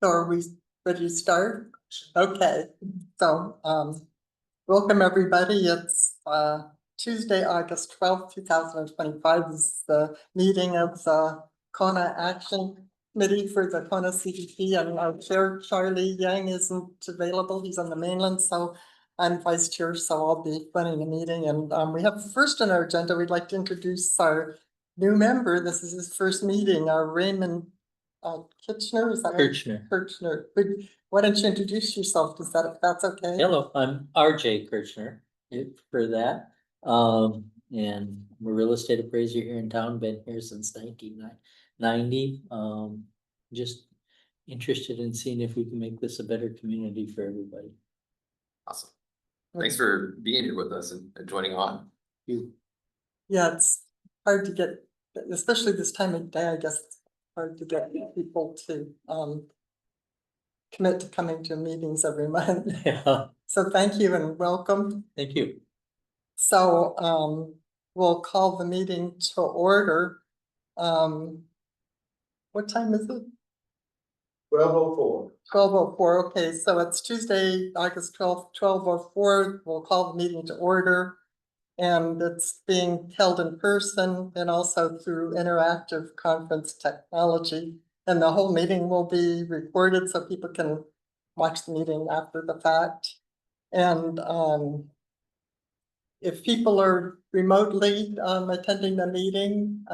So are we ready to start? Okay, so welcome everybody. It's Tuesday, August 12th, 2025 is the meeting of the Kona Action Committee for the Kona CDP, and our chair Charlie Yang isn't available. He's on the mainland, so I'm vice chair, so I'll be running the meeting. And we have first on our agenda, we'd like to introduce our new member. This is his first meeting, Raymond Kitchener, is that right? Kirchner. Why don't you introduce yourself? Is that, if that's okay? Hello, I'm RJ Kirchner for that. And I'm a real estate appraiser here in town, been here since 1990. Just interested in seeing if we can make this a better community for everybody. Awesome. Thanks for being here with us and joining on. Yeah, it's hard to get, especially this time of day, I guess it's hard to get people to commit to coming to meetings every month. Yeah, So thank you and welcome. thank you. So we'll call the meeting to order. What time is it? 12:04. 12:04. Okay, so it's Tuesday, August 12th, 12:04. We'll call the meeting to order. And it's being held in person and also through interactive conference technology. And the whole meeting will be recorded so people can watch the meeting after the fact. And if people are remotely attending the meeting,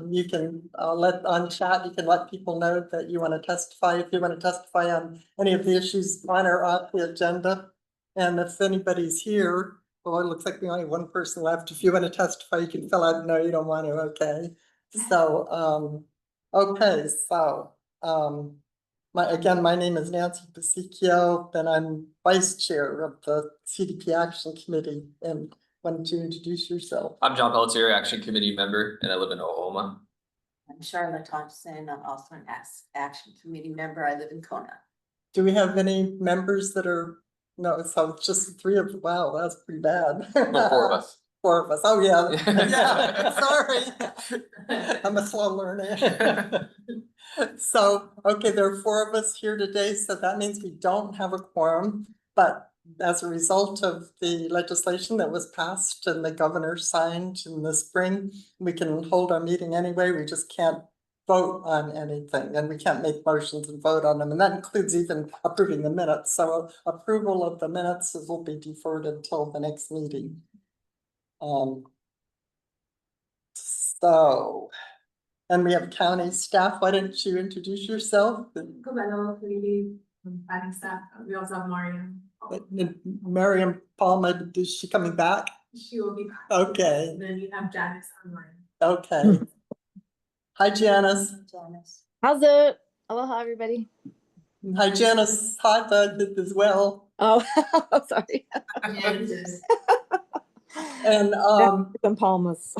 you can on chat, you can let people know that you want to testify, if you want to testify on any of the issues on or off the agenda. And if anybody's here, well, it looks like we only have one person left. If you want to testify, you can fill out, no, you don't want to, okay. So, okay, so, my name is Nancy Pasicchio, and I'm vice chair of the CDP Action Committee. And why don't you introduce yourself? I'm John Pelletier, Action Committee member, and I live in Oklahoma. I'm Charlotte Thompson. I'm also an Action Committee member. I live in Kona. Do we have any members that are, no, so it's just three of, wow, that's pretty bad. Well, four of us. Four of us, oh yeah, yeah, sorry. I'm a slow learner. So, okay, there are four of us here today, so that means we don't have a quorum, but as a result of the legislation that was passed and the governor signed in the spring, we can hold our meeting anyway, we just can't vote on anything, and we can't make motions and vote on them, and that includes even approving the minutes. So approval of the minutes will be deferred until the next meeting. So, and we have county staff. Why don't you introduce yourself? Hello, community planning staff. We also have Mariam. Mariam Palma, is she coming back? She will be back. Okay. And then you have Janice online. Okay. Hi, Janice. Janice. How's it? Aloha, everybody. Hi, Janice. Hi, Bud, as well. Oh, sorry. And Some palmas.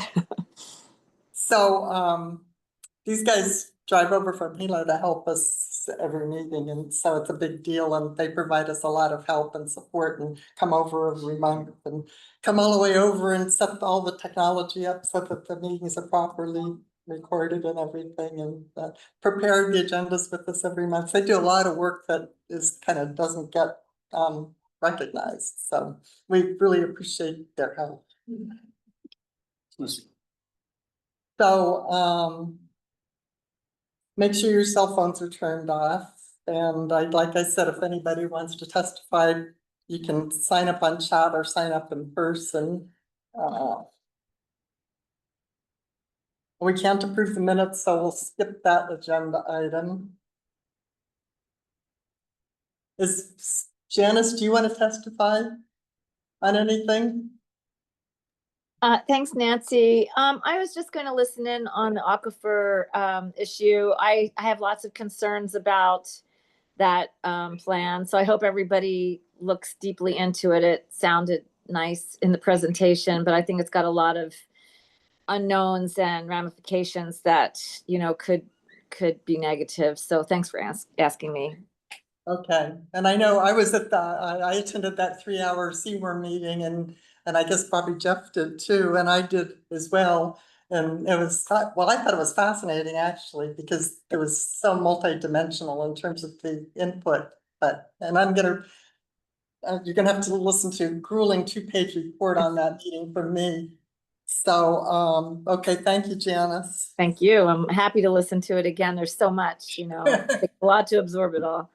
so these guys drive over from Hilo to help us every meeting, and so it's a big deal, and they provide us a lot of help and support and come over every month and come all the way over and set all the technology up so that the meetings are properly recorded and everything, and prepare the agendas with us every month. They do a lot of work that is kind of doesn't get recognized, so we really appreciate their help. So make sure your cell phones are turned off, and like I said, if anybody wants to testify, you can sign up on chat or sign up in person. We can't approve the minutes, so we'll skip that agenda item. Janice, do you want to testify on anything? Thanks, Nancy. I was just going to listen in on the aquifer issue. I have lots of concerns about that plan, so I hope everybody looks deeply into it. It sounded nice in the presentation, but I think it's got a lot of unknowns and ramifications that, you know, could be negative. So thanks for asking me. Okay, and I know I was at I attended that 3-hour CWER meeting, and I guess probably Jeff did too, and I did as well. And it was, well, I thought it was fascinating actually, because it was so multidimensional in terms of the input. But, and you're gonna have to listen to a grueling 2-page report on that meeting from me. So, okay, thank you, Janice. Thank you. I'm happy to listen to it again. There's so much, it takes a lot to absorb it all.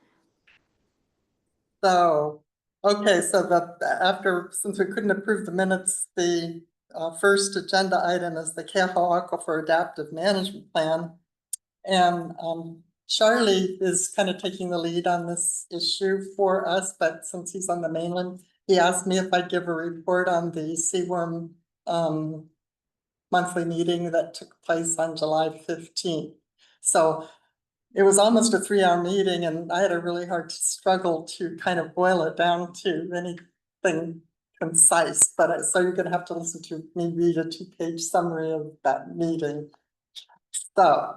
So, okay, so since we couldn't approve the minutes, the first agenda item is the Cahoe Aquifer Adaptive Management Plan. And Charlie is kind of taking the lead on this issue for us, but since he's on the mainland, he asked me if I'd give a report on the seaworm monthly meeting that took place on July 15th. So it was almost a 3-hour meeting and I had a really hard struggle to kind of boil it down to anything concise, but so you're gonna have to listen to me read a 2-page summary of that meeting. So,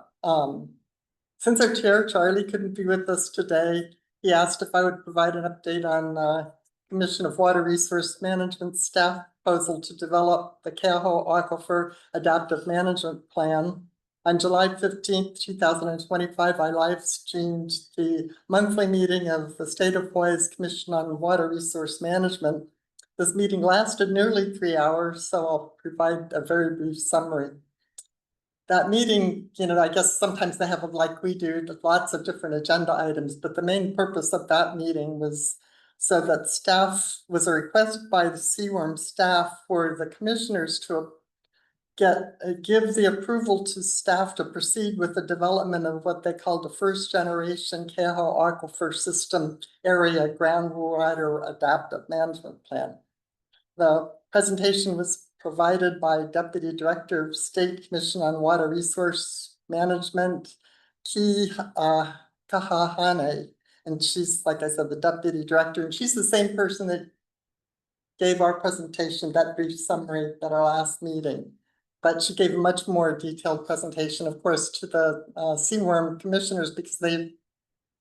since our chair, Charlie, couldn't be with us today, he asked if I would provide an update on Commission of Water Resource Management staff proposal to develop the Cahoe Aquifer Adaptive Management Plan. On July 15th, 2025, I live streamed the monthly meeting of the State of Hawaii's Commission on Water Resource Management. This meeting lasted nearly 3 hours, so I'll provide a very brief summary. That meeting, I guess sometimes they have, like we do, lots of different agenda items, but the main purpose of that meeting was so that was a request by the Seaworm staff for the commissioners to give the approval to staff to proceed with the development of what they called the first generation Cahoe Aquifer System Area Groundwater Adaptive Management Plan. The presentation was provided by Deputy Director of State Commission on Water Resource Management, Ki Kahahane. And she's, like I said, the Deputy Director, and she's the same person that gave our presentation, that brief summary at our last meeting. But she gave a much more detailed presentation, of course, to the Seaworm commissioners because they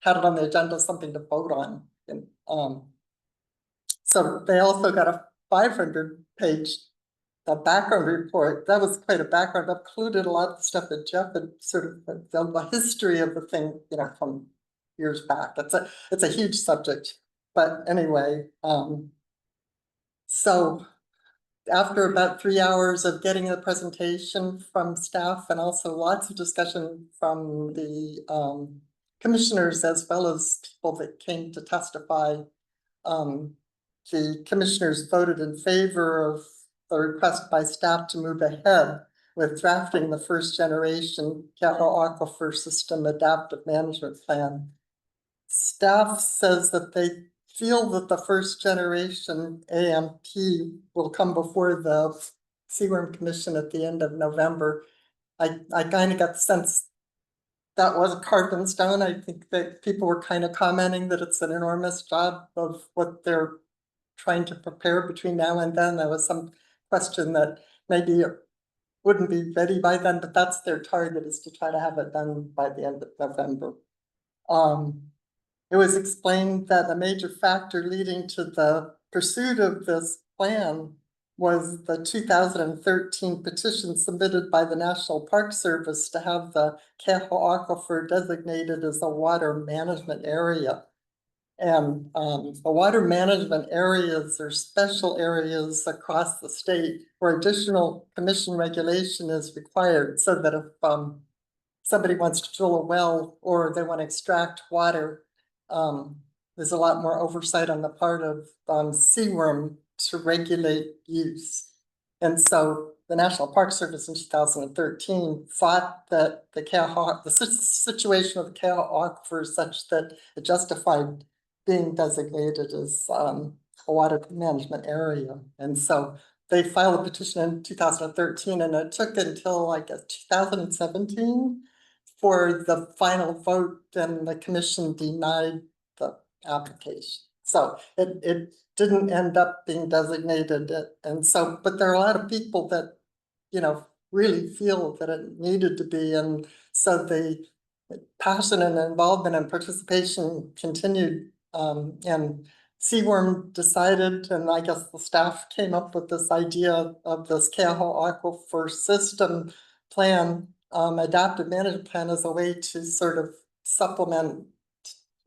had it on the agenda, something to vote on. And, so they also got a 500-page background report. That was quite a background. That included a lot of the stuff that Jeff had sort of the history of the thing, from years back. It's a huge subject. But anyway, so after about 3 hours of getting a presentation from staff and also lots of discussion from the commissioners as well as people that came to testify, the commissioners voted in favor of the request by staff to move ahead with drafting the first generation Cahoe Aquifer System Adaptive Management Plan. Staff says that they feel that the first generation AMP will come before the Seaworm Commission at the end of November. I kind of got the sense that wasn't carved in stone. I think that people were kind of commenting that it's an enormous job of what they're trying to prepare between now and then. There was some question that maybe it wouldn't be ready by then, but that's their target, is to try to have it done by the end of November. It was explained that a major factor leading to the pursuit of this plan was the 2013 petition submitted by the National Park Service to have the Cahoe Aquifer designated as a water management area. And the water management areas are special areas across the state where additional commission regulation is required, so that if somebody wants to drill a well or they want to extract water, there's a lot more oversight on the part of Seaworm to regulate use. And so the National Park Service in 2013 thought that the situation of the Cahoe Aquifer is such that it justified being designated as a water management area. And so they filed a petition in 2013, and it took until, I guess, 2017 for the final vote, and the commission denied the application. So it didn't end up being designated. And so, but there are a lot of people that, really feel that it needed to be. And so the passion and involvement and participation continued. And Seaworm decided, and I guess the staff came up with this idea of this Cahoe Aquifer system plan, adaptive management plan as a way to sort of supplement,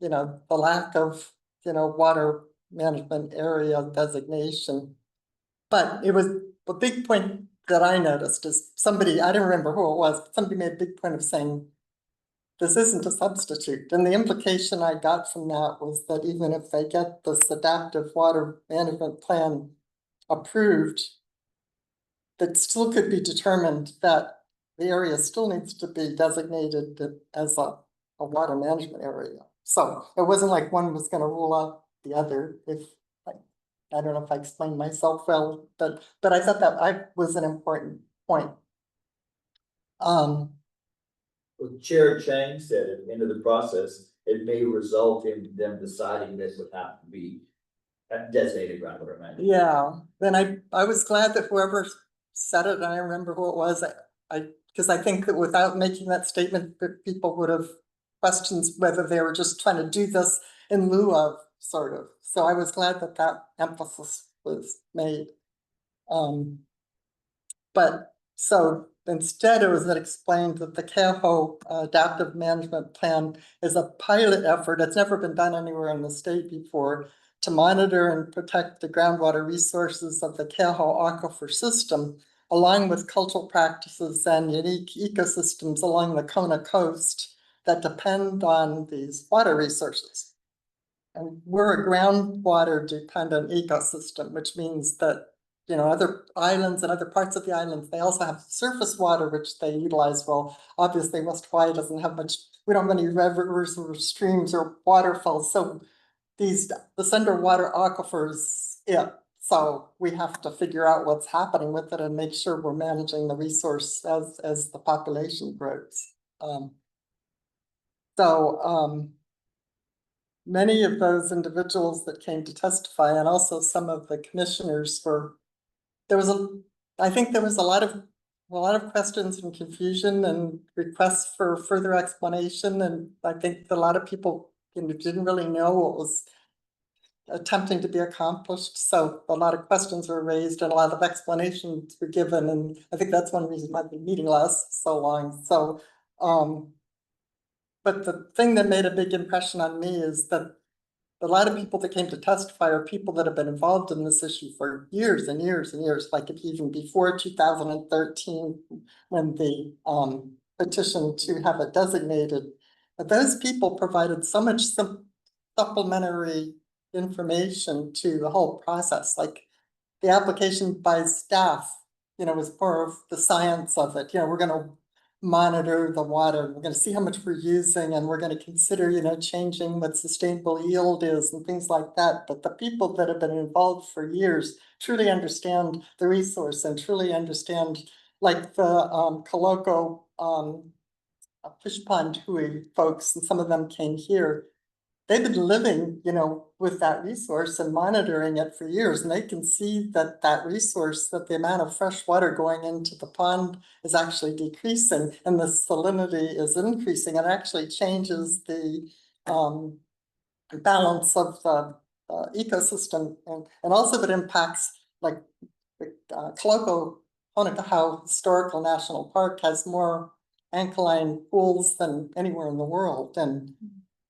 the lack of, water management area designation. But it was, the big point that I noticed is somebody, I don't remember who it was, but somebody made a big point of saying, this isn't a substitute. And the implication I got from that was that even if they get this adaptive water management plan approved, that still could be determined that the area still needs to be designated as a water management area. So it wasn't like one was gonna rule out the other. If I don't know if I explained myself well, but I thought that was an important point. Well, Chair Chang said at the end of the process, it may result in them deciding this would have to be a designated groundwater management. Yeah, then I was glad that whoever said it, and I remember who it was, because I think that without making that statement, that people would have questions whether they were just trying to do this in lieu of, sort of. So I was glad that that emphasis was made. But so instead it was explained that the Kehoe Adaptive Management Plan is a pilot effort. It's never been done anywhere in the state before, to monitor and protect the groundwater resources of the Kehoe aquifer system, along with cultural practices and unique ecosystems along the Kona coast that depend on these water resources. And we're a groundwater dependent ecosystem, which means that, other islands and other parts of the islands, they also have surface water, which they utilize. Well, obviously West Hawaii doesn't have much, we don't have any rivers or streams or waterfalls. So this underwater aquifers, so we have to figure out what's happening with it and make sure we're managing the resource as the population grows. Many of those individuals that came to testify, and also some of the commissioners, I think there was a lot of questions and confusion and requests for further explanation, and I think a lot of people didn't really know what was attempting to be accomplished. So a lot of questions were raised and a lot of explanations were given, and I think that's one reason why the meeting lasts so long. So but the thing that made a big impression on me is that a lot of people that came to testify are people that have been involved in this issue for years and years and years, like even before 2013, when the petition to have it designated. But those people provided so much supplementary information to the whole process, like the application by staff, was more of the science of it. We're gonna monitor the water, we're gonna see how much we're using, and we're gonna consider, changing what sustainable yield is and things like that. But the people that have been involved for years truly understand the resource and truly understand, like the Coloco fish pond hui folks, and some of them came here. They've been living, with that resource and monitoring it for years, and they can see that resource, that the amount of fresh water going into the pond is actually decreasing and the salinity is increasing. It actually changes the balance of the ecosystem, and also it impacts, like Coloco Honokahau Historical National Park has more alkaline pools than anywhere in the world, and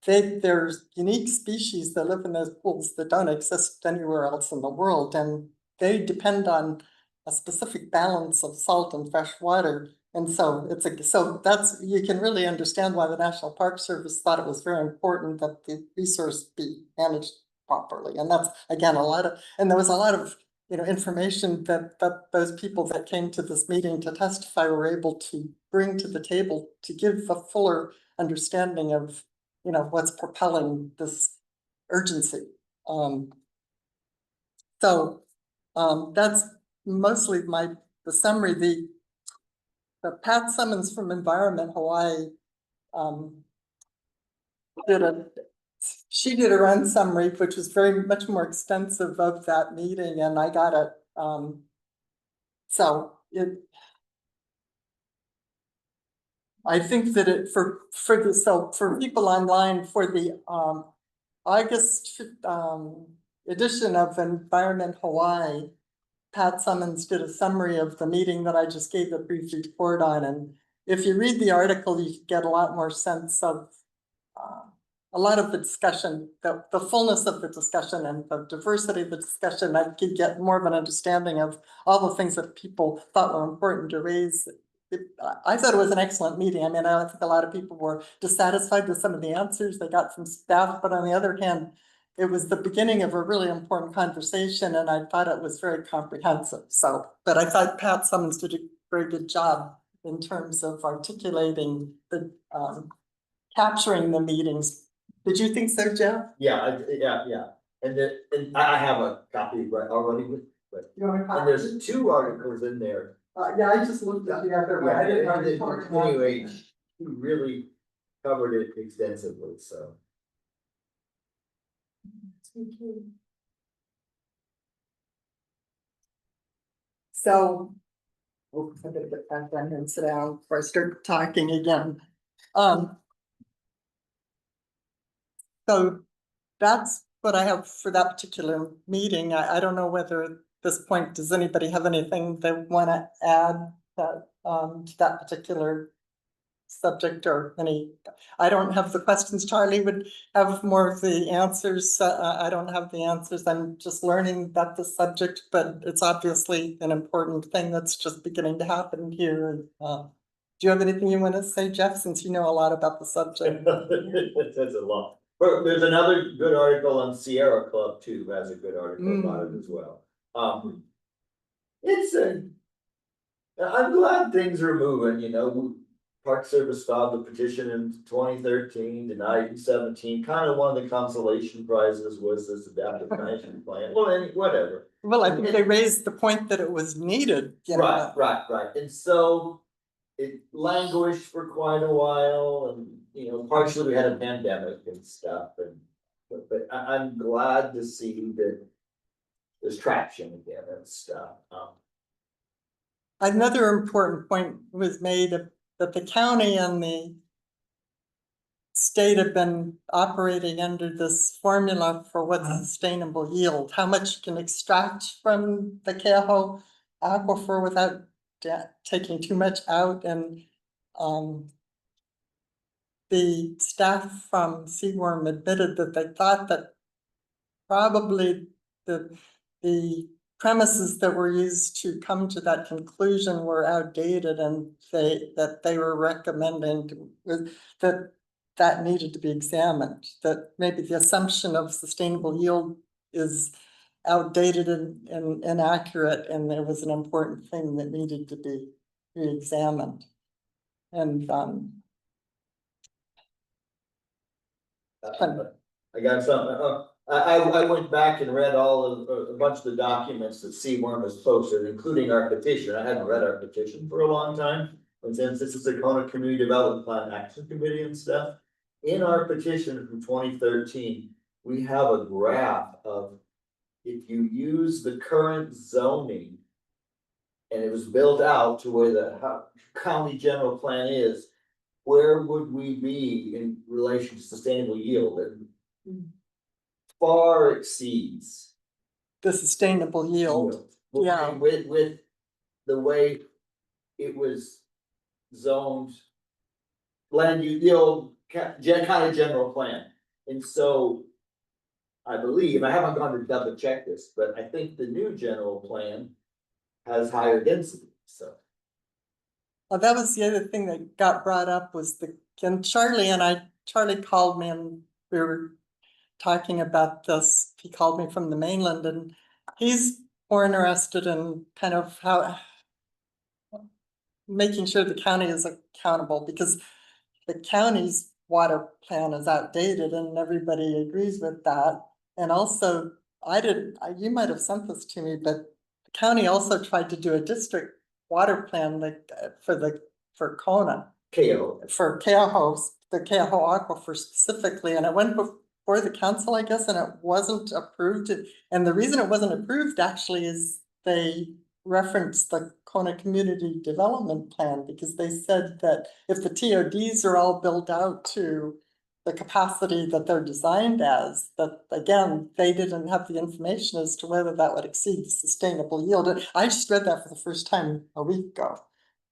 there's unique species that live in those pools that don't exist anywhere else in the world, and they depend on a specific balance of salt and fresh water. And so you can really understand why the National Park Service thought it was very important that the resource be managed properly. And that's, again, there was a lot of information that those people that came to this meeting to testify were able to bring to the table to give a fuller understanding of what's propelling this urgency. That's mostly the summary. The Pat Simmons from Environment Hawaii did her own summary, which was very much more extensive of that meeting, and I got it. I think that for people online, for the August edition of Environment Hawaii, Pat Summons did a summary of the meeting that I just gave a brief report on, and if you read the article, you get a lot more sense of a lot of the discussion, the fullness of the discussion and the diversity of the discussion. I could get more of an understanding of all the things that people thought were important to raise. I thought it was an excellent meeting. I mean, I think a lot of people were dissatisfied with some of the answers they got from staff, but on the other hand, it was the beginning of a really important conversation, and I thought it was very comprehensive. So, but I thought Pat Summons did a very good job in terms of articulating the capturing the meetings. Did you think so, Jeff? Yeah, yeah. And I have a copy right already with, but, You want to and copy? there's 2 articles in there. Yeah, I just looked at the other one. I didn't know you talked about it. Anyway, he really covered it extensively, so. So, oops, I gotta get back down here and sit down before I start talking again. So that's what I have for that particular meeting. I don't know whether at this point, does anybody have anything they want to add that, to that particular subject or any, I don't have the questions. Charlie would have more of the answers. I don't have the answers. I'm just learning about the subject, but it's obviously an important thing that's just beginning to happen here. Do you have anything you want to say, Jeff, since you know a lot about the subject? It says a lot. But there's another good article on Sierra Club too, has a good article about it as well. It's I'm glad things are moving, you know. Park Service filed a petition in 2013, denied in 17. Kind of one of the consolation prizes was this adaptive management plan. Well, whatever. Well, I think they raised the point that it was needed, you know. Right. And so it languished for quite a while, and you know, partially we had a pandemic and stuff, and but I'm glad to see that there's traction again and stuff. Another important point was made that the county and the state have been operating under this formula for what's sustainable yield, how much you can extract from the Kehoe aquifer without taking too much out. And the staff from Seaworm admitted that they thought that probably the premises that were used to come to that conclusion were outdated, and they were recommending that needed to be examined, that maybe the assumption of sustainable yield is outdated and inaccurate, and there was an important thing that needed to be re-examined. And I got something. I went back and read all of a bunch of the documents that Seaworm has posted, including our petition. I hadn't read our petition for a long time. And since this is the Kona Community Development Plan Action Committee and stuff, in our petition from 2013, we have a graph of if you use the current zoning and it was built out to where the county general plan is, where would we be in relation to sustainable yield? And far exceeds the sustainable yield. Yeah. With the way it was zoned, land use, the old kind of general plan. And so I believe, I haven't gone to double check this, but I think the new general plan has higher density, so. Well, that was the other thing that got brought up was Charlie called me and we were talking about this. He called me from the mainland, and he's more interested in kind of how making sure the county is accountable, because the county's water plan is outdated and everybody agrees with that. And also, you might have sent this to me, but the county also tried to do a district water plan like for Kona. For Kehoe, the Kehoe aquifer specifically, and it went before the council, I guess, and it wasn't approved. And the reason it wasn't approved actually is they referenced the Kona Community Development Plan, because they said that if the TODs are all built out to the capacity that they're designed as, that again, they didn't have the information as to whether that would exceed the sustainable yield. And I just read that for the first time a week ago.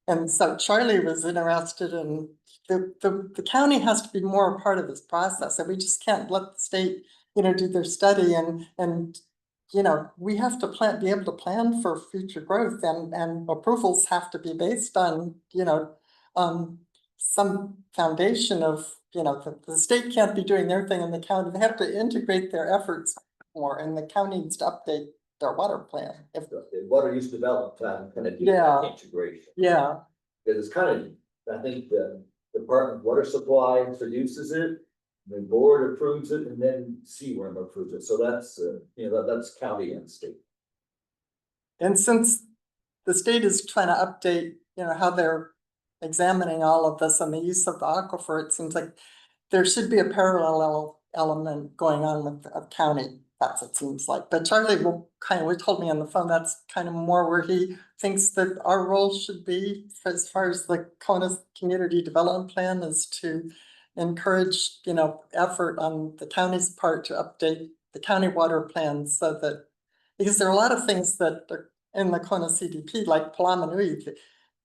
And so Charlie was interested in, the county has to be more a part of this process, and we just can't let the state, do their study and we have to be able to plan for future growth, and approvals have to be based on, some foundation of, the state can't be doing their thing in the county. They have to integrate their efforts more, and the county needs to update their water plan. If, The water use development plan kind of do Yeah. that integration. yeah, Because it's kind of, I think the Department of Water Supply produces it, the board approves it, and then CWRM approves it. So that's, that's county and state. and since the state is trying to update, how they're examining all of this and the use of the aquifer, it seems like there should be a parallel element going on with the county. That's what it seems like. But Charlie told me on the phone, that's kind of more where he thinks that our role should be, as far as the Kona community development plan, is to encourage, effort on the county's part to update the county water plan, so that, because there are a lot of things that are in the Kona CDP, like Palamanui,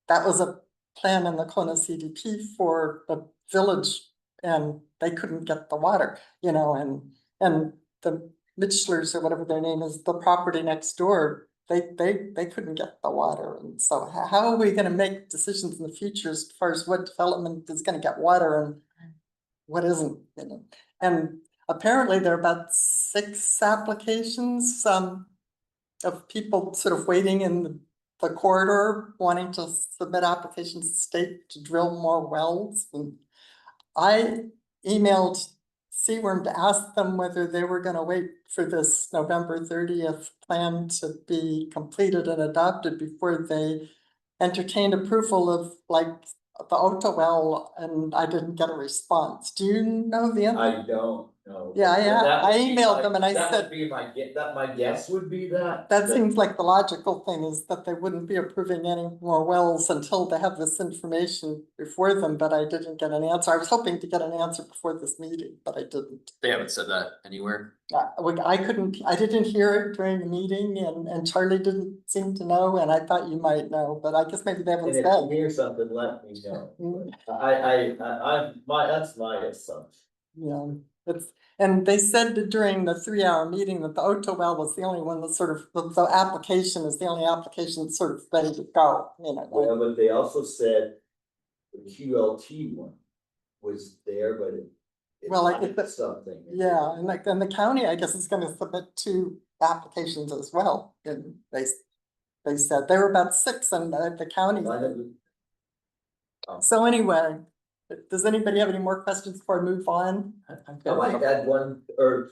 that was a plan in the Kona CDP for the village, and they couldn't get the water, and the Mitchlers, or whatever their name is, the property next door, they couldn't get the water. And so how are we gonna make decisions in the future as far as what development is gonna get water and what isn't, And apparently there are about 6 applications, of people sort of waiting in the corridor, wanting to submit applications to the state to drill more wells. And I emailed CWRM to ask them whether they were gonna wait for this November 30th plan to be completed and adopted before they entertained approval of, like, the Oto well, and I didn't get a response. Do you know the answer? I don't know. Yeah, That would I be emailed my- them and I that said, would be my guess would be that. that seems like the logical thing, is that they wouldn't be approving any more wells until they have this information before them, but I didn't get an answer. I was hoping to get an answer before this meeting, but I didn't. They haven't said that anywhere. I didn't hear it during the meeting, and Charlie didn't seem to know, and I thought you might know, but I guess maybe they haven't And if you said. hear something, let me know. Mm. That's my assumption. Yeah, and they said that during the 3-hour meeting that the Oto well was the only one that sort of, the application is the only application that's sort of ready to go, Well, but they also said the QLT one was there, but it. Well, like, lacked something. Yeah, and like, then the county, I guess, is gonna submit 2 applications as well, and they said there were about 6, and the county. I know So anyway, does anybody have any more questions before I move on? I might add one, or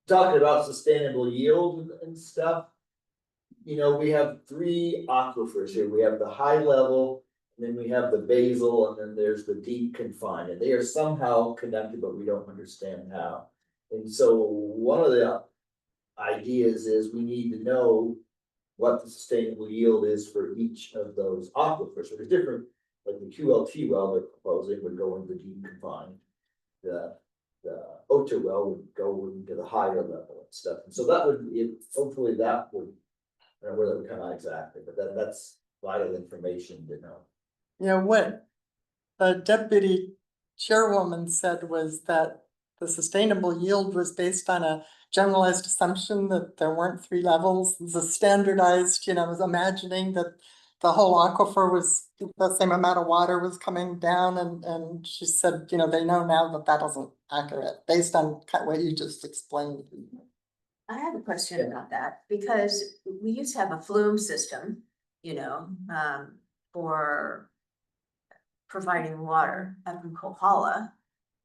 talking about sustainable yield and stuff. We have 3 aquifers here. We have the high level, and then we have the basal, and then there's the deep confined, and they are somehow connected, but we don't understand how. And so one of the ideas is we need to know what the sustainable yield is for each of those aquifers. So there's different, like the QLT well they're proposing would go into deep confined. The Oto well would go into the higher level and stuff. And so that would, hopefully that would, I don't know where that would come out exactly, but that's vital information to know. What the deputy chairwoman said was that the sustainable yield was based on a generalized assumption that there weren't 3 levels. It was a standardized, was imagining that the whole aquifer was, the same amount of water was coming down, and she said, they know now that that isn't accurate, based on what you just explained. I have a question about that, because we used to have a flume system, for providing water up in Kohala.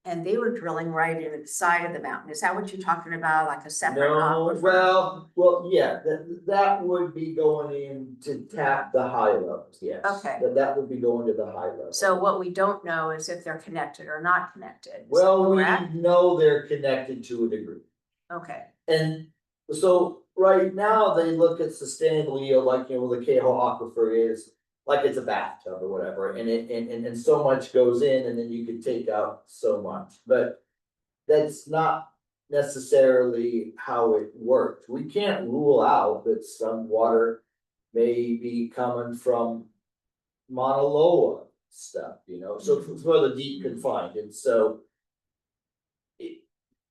And they were drilling right into the side of the mountain. Is that what you're talking about, like a separate No, aquifer? well, yeah, that would be going in to tap the high levels, yes. Okay. That would be going to the high level. So what we don't know is if they're connected or not connected. Is that Well, we correct? know they're connected to a degree. Okay, And so right now they look at sustainable yield, like, the Cahill aquifer is, like it's a bathtub or whatever, and so much goes in and then you could take out so much. But that's not necessarily how it works. We can't rule out that some water may be coming from Mauna Loa stuff, you know, so for the deep confined, and so.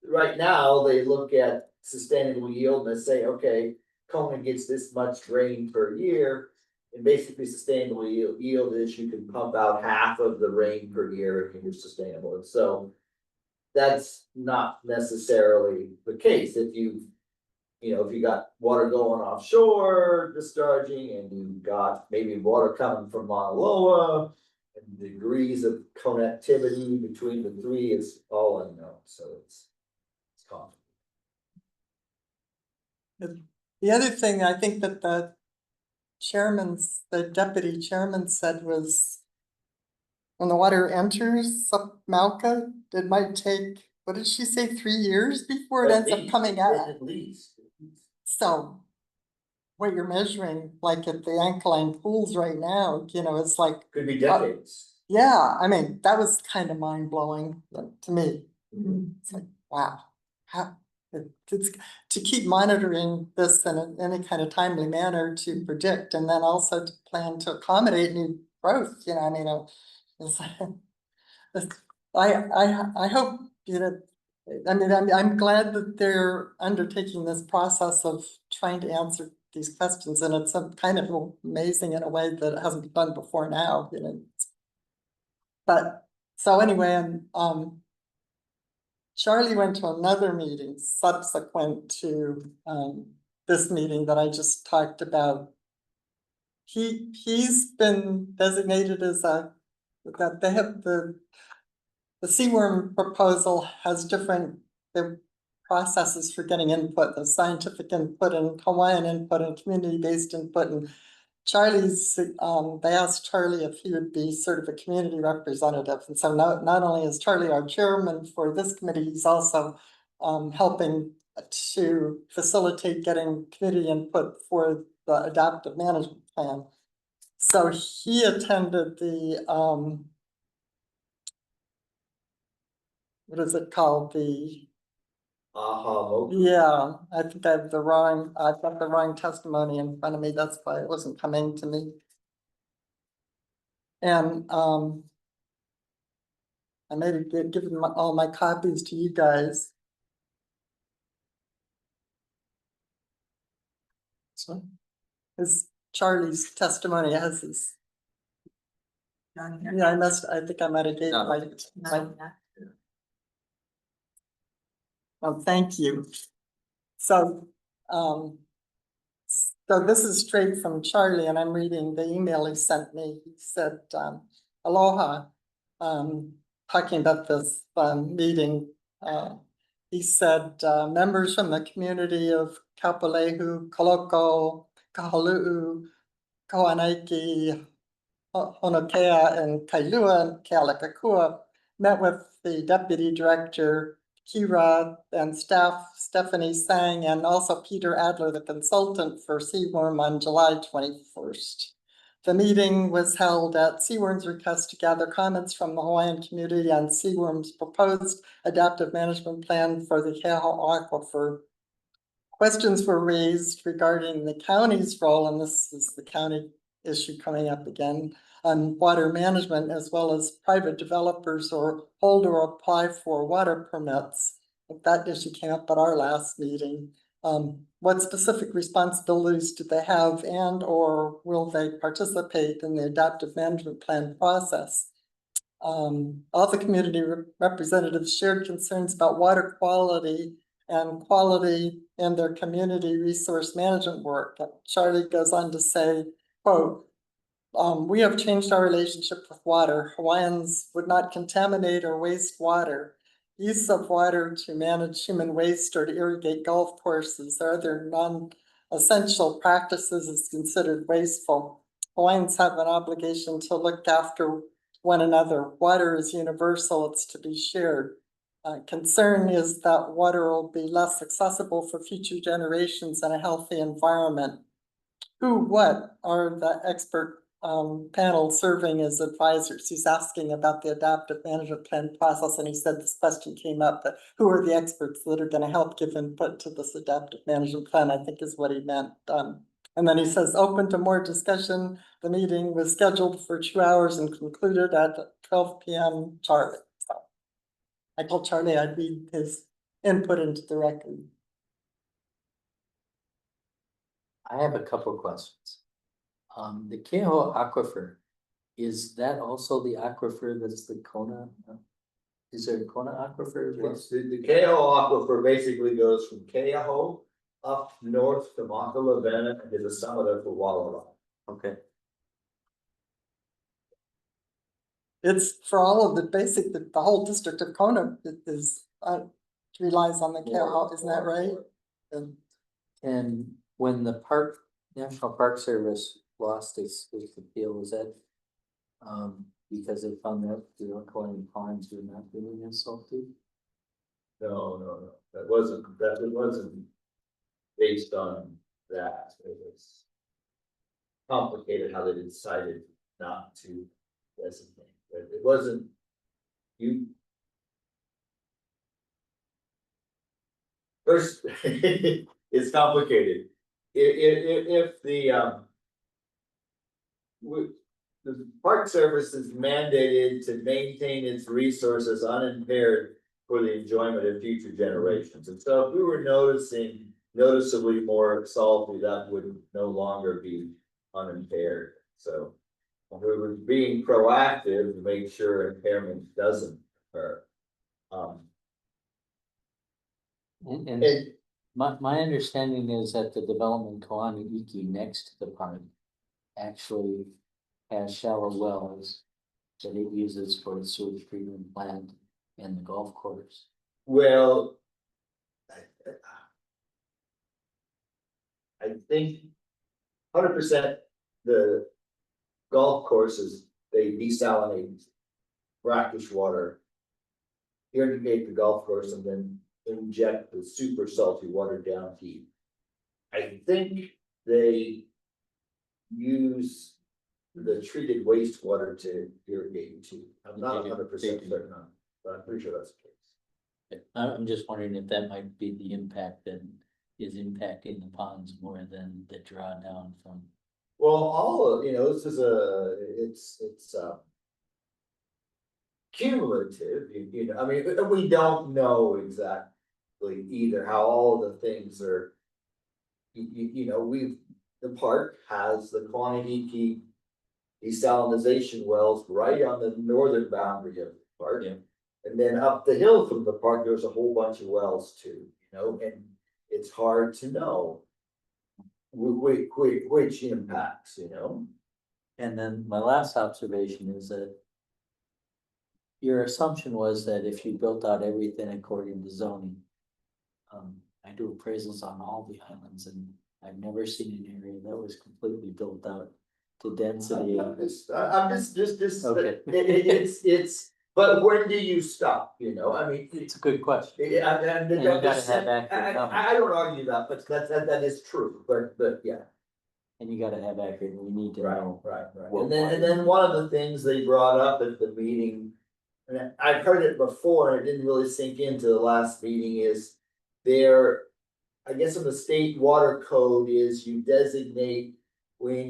Right now, they look at sustainable yield and they say, okay, Kona gets this much rain per year. And basically sustainable yield is you can pump out half of the rain per year if you're sustainable, and so. That's not necessarily the case if you. You know, if you got water going offshore discharging and you've got maybe water coming from Mauna Loa. And degrees of connectivity between the three is all unknown, so it's complicated. The other thing I think that the deputy chairman said was. When the water enters up Malka, it might take, what did she say, 3 years before it ends up coming out? At least. So. What you're measuring, like at the alkaline pools right now, you know, it's like, Could be decades. yeah, I mean, that was kind of mind blowing to me. It's like, wow, how, it's to keep monitoring this in any kind of timely manner to predict, and then also to plan to accommodate new growth, you know, I mean, it's, I hope, you know, I mean, I'm glad that they're undertaking this process of trying to answer these questions, and it's kind of amazing in a way that it hasn't been done before now, you know. But, so anyway, and, Charlie went to another meeting subsequent to, this meeting that I just talked about. He's been designated as that they have the seaworm proposal has different, the processes for getting input, the scientific input and Hawaiian input and community-based input, and Charlie's, they asked Charlie if he would be sort of a community representative, and so not only is Charlie our chairman for this committee, he's also helping to facilitate getting community input for the adaptive management plan. So he attended the what is it called? Yeah, I think I've got the wrong testimony in front of me. That's why it wasn't coming to me. And I may have given all my copies to you guys. So is Charlie's testimony has his. Yeah, I think I might have gave my. Oh, thank you. So, so this is straight from Charlie, and I'm reading the email he sent me. He said, aloha, talking about this meeting. He said, members from the community of Kapolei, Koloko, Kahaluu, Koanaiki, Honokea, and Kailua, and Kealakekua met with the deputy director, Kira, and staff, Stephanie Sang, and also Peter Adler, the consultant for Seaworm, on July 21st. The meeting was held at Seaworm's request to gather comments from the Hawaiian community on Seaworm's proposed adaptive management plan for the Keaho Aquifer. Questions were raised regarding the county's role, and this is the county issue coming up again, on water management, as well as private developers or hold or apply for water permits. That issue came up at our last meeting. What specific responsibilities do they have, and or will they participate in the adaptive management plan process? All the community representatives shared concerns about water quality and quality in their community resource management work. Charlie goes on to say, quote, we have changed our relationship with water. Hawaiians would not contaminate or waste water. Use of water to manage human waste or to irrigate golf courses or other non-essential practices is considered wasteful. Hawaiians have an obligation to look after one another. Water is universal, it's to be shared. Concern is that water will be less accessible for future generations in a healthy environment. What are the expert panel serving as advisors. He's asking about the adaptive management plan process, and he said this question came up, that who are the experts that are gonna help give input to this adaptive management plan, I think is what he meant. And then he says, open to more discussion. The meeting was scheduled for 2 hours and concluded at 12 p.m. Charlie. So I told Charlie I'd read his input into the record. I have a couple of questions. The Kehoe Aquifer, is that also the aquifer that's the Kona? Is there a Kona Aquifer as well? It's the Kehoe Aquifer basically goes from Kehoe up north to Monte Lavena and to the summit of the Walla. Okay, It's for all of the basic, the whole district of Kona is, relies on the Kehoe, isn't that right? and when the National Park Service lost its appeal, was that because they found out the alkaline ponds were not really as salty? No, that wasn't based on that, it was complicated how they decided not to designate, but it wasn't, you. First, it's complicated, if the Park Service is mandated to maintain its resources unimpaired for the enjoyment of future generations. And so if we were noticeably more salty, that would no longer be unimpaired. So we were being proactive to make sure impairment doesn't occur. And my understanding is that the development Kona Iki next to the park actually has shallow wells that it uses for its sewage treatment plant and the golf course. Well, I think 100% the golf courses, they desalinate brackish water, irrigate the golf course, and then inject the super salty water down deep. I think they use the treated wastewater to irrigate too. I'm not 100% certain on, but I'm pretty sure that's the case. I'm just wondering if that might be the impact that is impacting the ponds more than the drawdown from. Well, all of, this is it's cumulative, I mean, we don't know exactly either how all of the things are. The park has the Kona-Iki desalinization wells right on the northern boundary of the park. Yeah. And then up the hill from the park, there's a whole bunch of wells too, and it's hard to know which impacts, And then my last observation is that your assumption was that if you built out everything according to zoning, I do appraisals on all the islands, and I've never seen an area that was completely built out to density. I'm just, Okay. it's, but when do you stop, I mean. It's a good question. Yeah, And you gotta have accurate numbers. I don't argue that, but that is true, but yeah. And you gotta have accurate, we need to Right, know. right. what And then one of the things they brought up at the meeting, and I've heard it before, and it didn't really sink into the last meeting, is I guess in the state water code is you designate when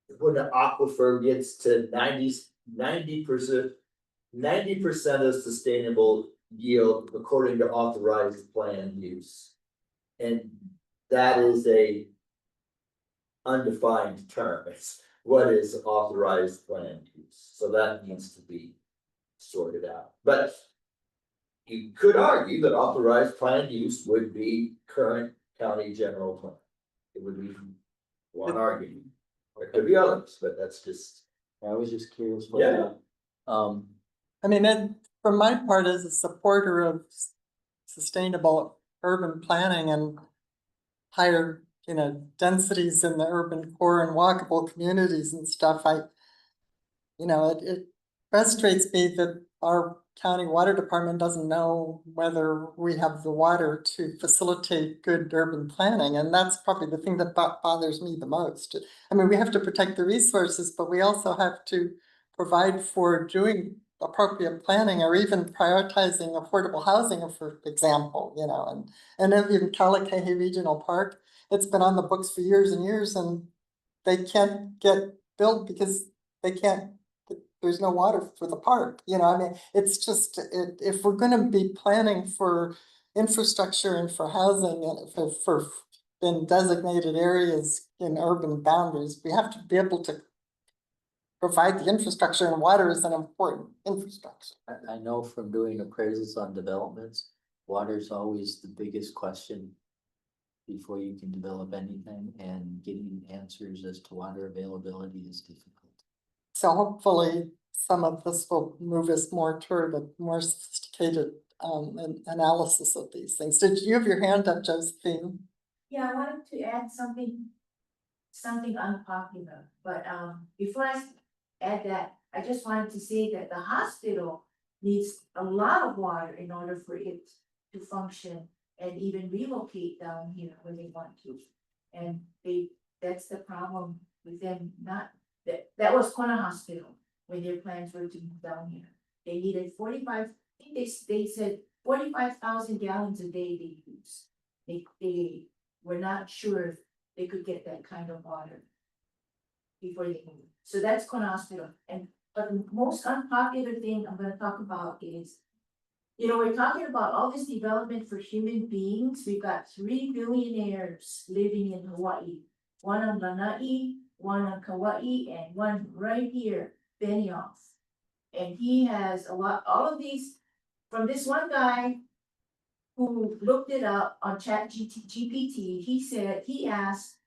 the aquifer gets to 90% of sustainable yield according to authorized planned use. And that is a undefined term. It's what is authorized planned use, so that needs to be sorted out. But you could argue that authorized planned use would be current county general plan. It would be one argument. There could be others, but that's just. I was just curious. Yeah. I mean, from my part as a supporter of sustainable urban planning and higher, densities in the urban core and walkable communities and stuff, it frustrates me that our county water department doesn't know whether we have the water to facilitate good urban planning, and that's probably the thing that bothers me the most. I mean, we have to protect the resources, but we also have to provide for doing appropriate planning or even prioritizing affordable housing, for example, you know, and even Kalakahi Regional Park, it's been on the books for years and years, and they can't get built because they can't, there's no water for the park, you know, I mean, it's just, if we're gonna be planning for infrastructure and for housing and for in designated areas in urban boundaries, we have to be able to provide the infrastructure, and water is an important infrastructure. I know from doing appraisals on developments, water's always the biggest question before you can develop anything, and getting answers as to water availability is difficult. So hopefully some of this will move us more toward a more sophisticated analysis of these things. Did you have your hand up, Josephine? Yeah, I wanted to add something unpopular, but before I add that, I just wanted to say that the hospital needs a lot of water in order for it to function and even relocate down here when they want to. And that's the problem with them not, that was Kona Hospital when their plans were to move down here. They needed 45, I think they said 45,000 gallons a day they use. They were not sure if they could get that kind of water before they moved. So that's Kona Hospital. But the most unpopular thing I'm gonna talk about is, you know, we're talking about all this development for human beings. We've got 3 billionaires living in Hawaii. One on Lanai, one on Kauai, and one right here, Benioff. And he has all of these, from this one guy who looked it up on GPT, he asked,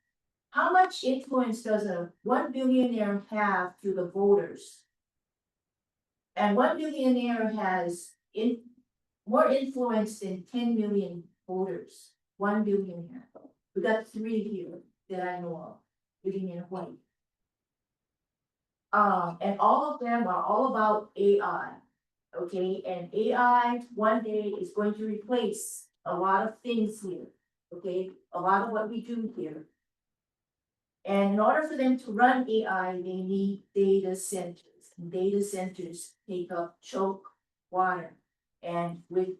how much influence does a 1 billionaire have through the voters? And 1 billionaire has more influence than 10 million voters. 1 billionaire. We got 3 here that I know of living in Hawaii. And all of them are all about AI. Okay, and AI one day is going to replace a lot of things here. Okay, a lot of what we do here. And in order for them to run AI, they need data centers. And data centers take up choke water. And with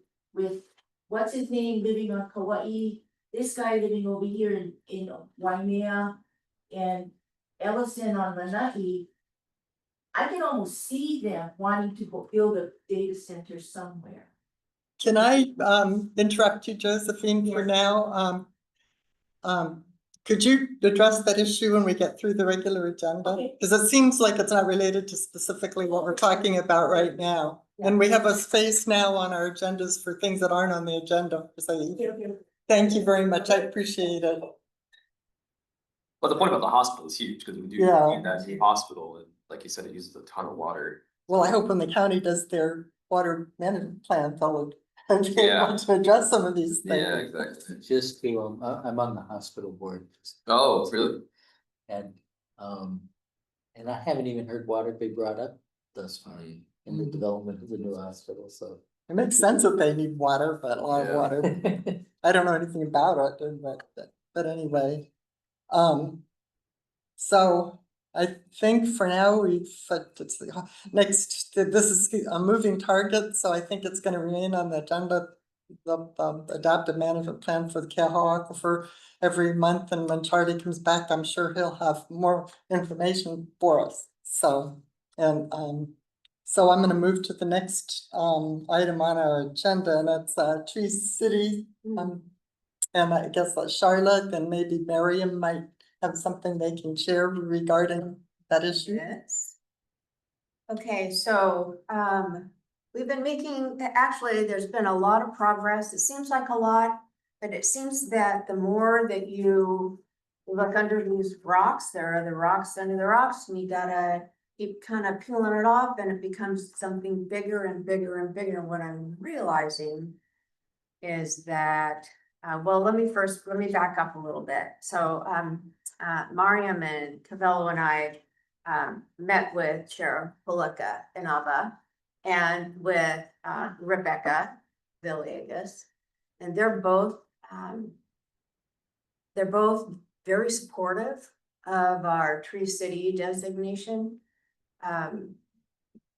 what's his name living on Kauai, this guy living over here in Waimea, and Ellison on Lanai, I can almost see them wanting to go build a data center somewhere. Can I interrupt you, Josephine, for Yes. now? Could you address that issue when we get through the regular agenda? Okay. Because it seems like it's not related to specifically what we're talking about right now. And we have a space now on our agendas for things that aren't on the agenda. So thank you very much. I appreciate it. But the point about the hospital is huge, because we do Yeah. need that hospital, and like you said, it uses a ton of water. Well, I hope when the county does their water management plan, they'll Yeah. want to address some of these things. Yeah, exactly. Just to, I'm on the hospital board. Oh, really? And I haven't even heard water be brought up thus far in the development of the new hospital, so. It makes sense that they need water, but a lot of Yeah. water. I don't know anything about it, but anyway. So I think for now it's the next, this is a moving target, so I think it's gonna remain on the agenda. The adaptive management plan for the Keauhou Aquifer every month, and when Charlie comes back, I'm sure he'll have more information for us. So, and so I'm gonna move to the next item on our agenda, and that's Tree City. And I guess Charlotte and maybe Miriam might have something they can share regarding that issue. Yes. Okay, so, we've been actually, there's been a lot of progress. It seems like a lot, but it seems that the more that you look under these rocks, there are the rocks under the rocks, and you gotta keep kind of peeling it off, and it becomes something bigger and bigger and bigger. And what I'm realizing is that, well, let me back up a little bit. So, Mariam and Cavello and I met with Chair Palika Inaba, and with Rebecca Villegas. And they're both very supportive of our Tree City designation.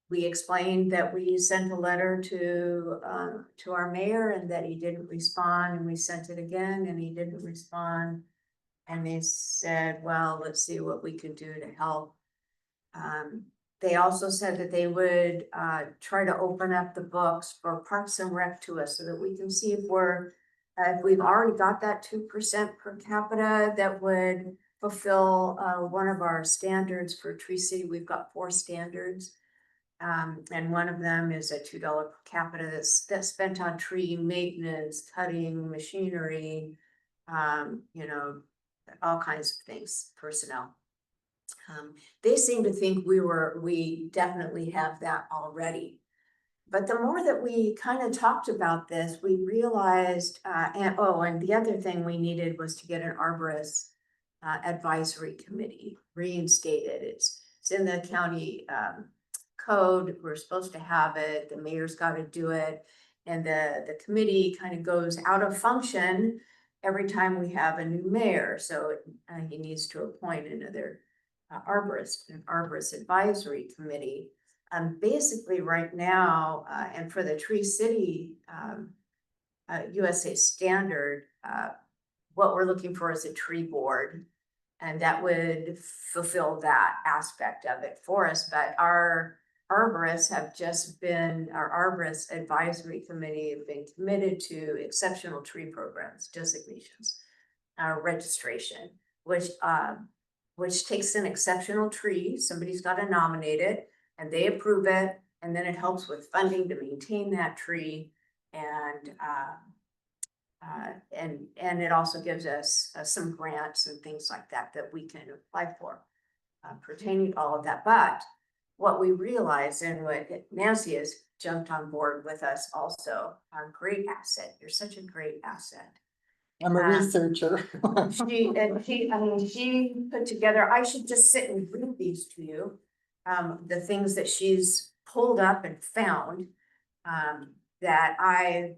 We explained that we sent a letter to our mayor and that he didn't respond, and we sent it again and he didn't respond. And they said, well, let's see what we could do to help. They also said that they would try to open up the books for Parks and Rec to us so that we can see if we've already got that 2% per capita that would fulfill one of our standards for Tree City. We've got 4 standards. And one of them is a $2 per capita that's spent on tree maintenance, cutting machinery, you know, all kinds of things, personnel. They seem to think we definitely have that already. But the more that we kind of talked about this, we realized, and the other thing we needed was to get an arborist advisory committee reinstated. It's in the county code. We're supposed to have it. The mayor's got to do it. And the committee kind of goes out of function every time we have a new mayor. So he needs to appoint another an arborist advisory committee. Basically right now, and for the Tree City USA standard, what we're looking for is a tree board, and that would fulfill that aspect of it for us. But our arborists our arborist advisory committee have been committed to exceptional tree programs, designations, registration, which takes an exceptional tree. Somebody's got to nominate it and they approve it. And then it helps with funding to maintain that tree. And it also gives us some grants and things like that we can apply for pertaining to all of that. But what we realize, and what Nancy has jumped on board with us also, a great asset. You're such a great asset. I'm a researcher. She put together, I should just sit and read these to you. The things that she's pulled up and found that I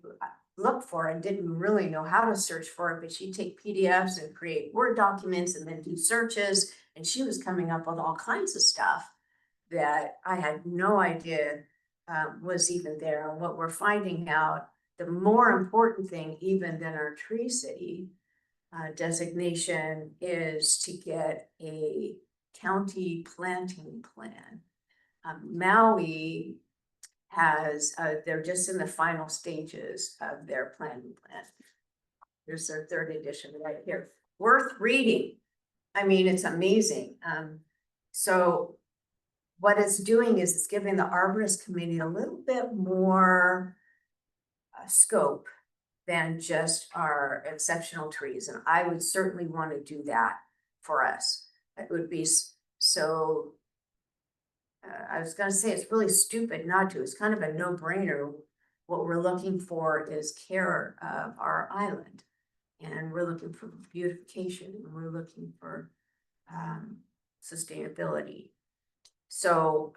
looked for and didn't really know how to search for it, but she'd take PDFs and create Word documents and then do searches. And she was coming up with all kinds of stuff that I had no idea was even there. And what we're finding out, the more important thing even than our Tree City designation is to get a county planting plan. Maui has, they're just in the final stages of their planting plan. Here's their 3rd edition right here. Worth reading. I mean, it's amazing. So what it's doing is it's giving the arborist committee a little bit more scope than just our exceptional trees. And I would certainly want to do that for us. It would be so, I was going to say it's really stupid not to. It's kind of a no-brainer. What we're looking for is care of our island. And we're looking for beautification, and we're looking for sustainability. So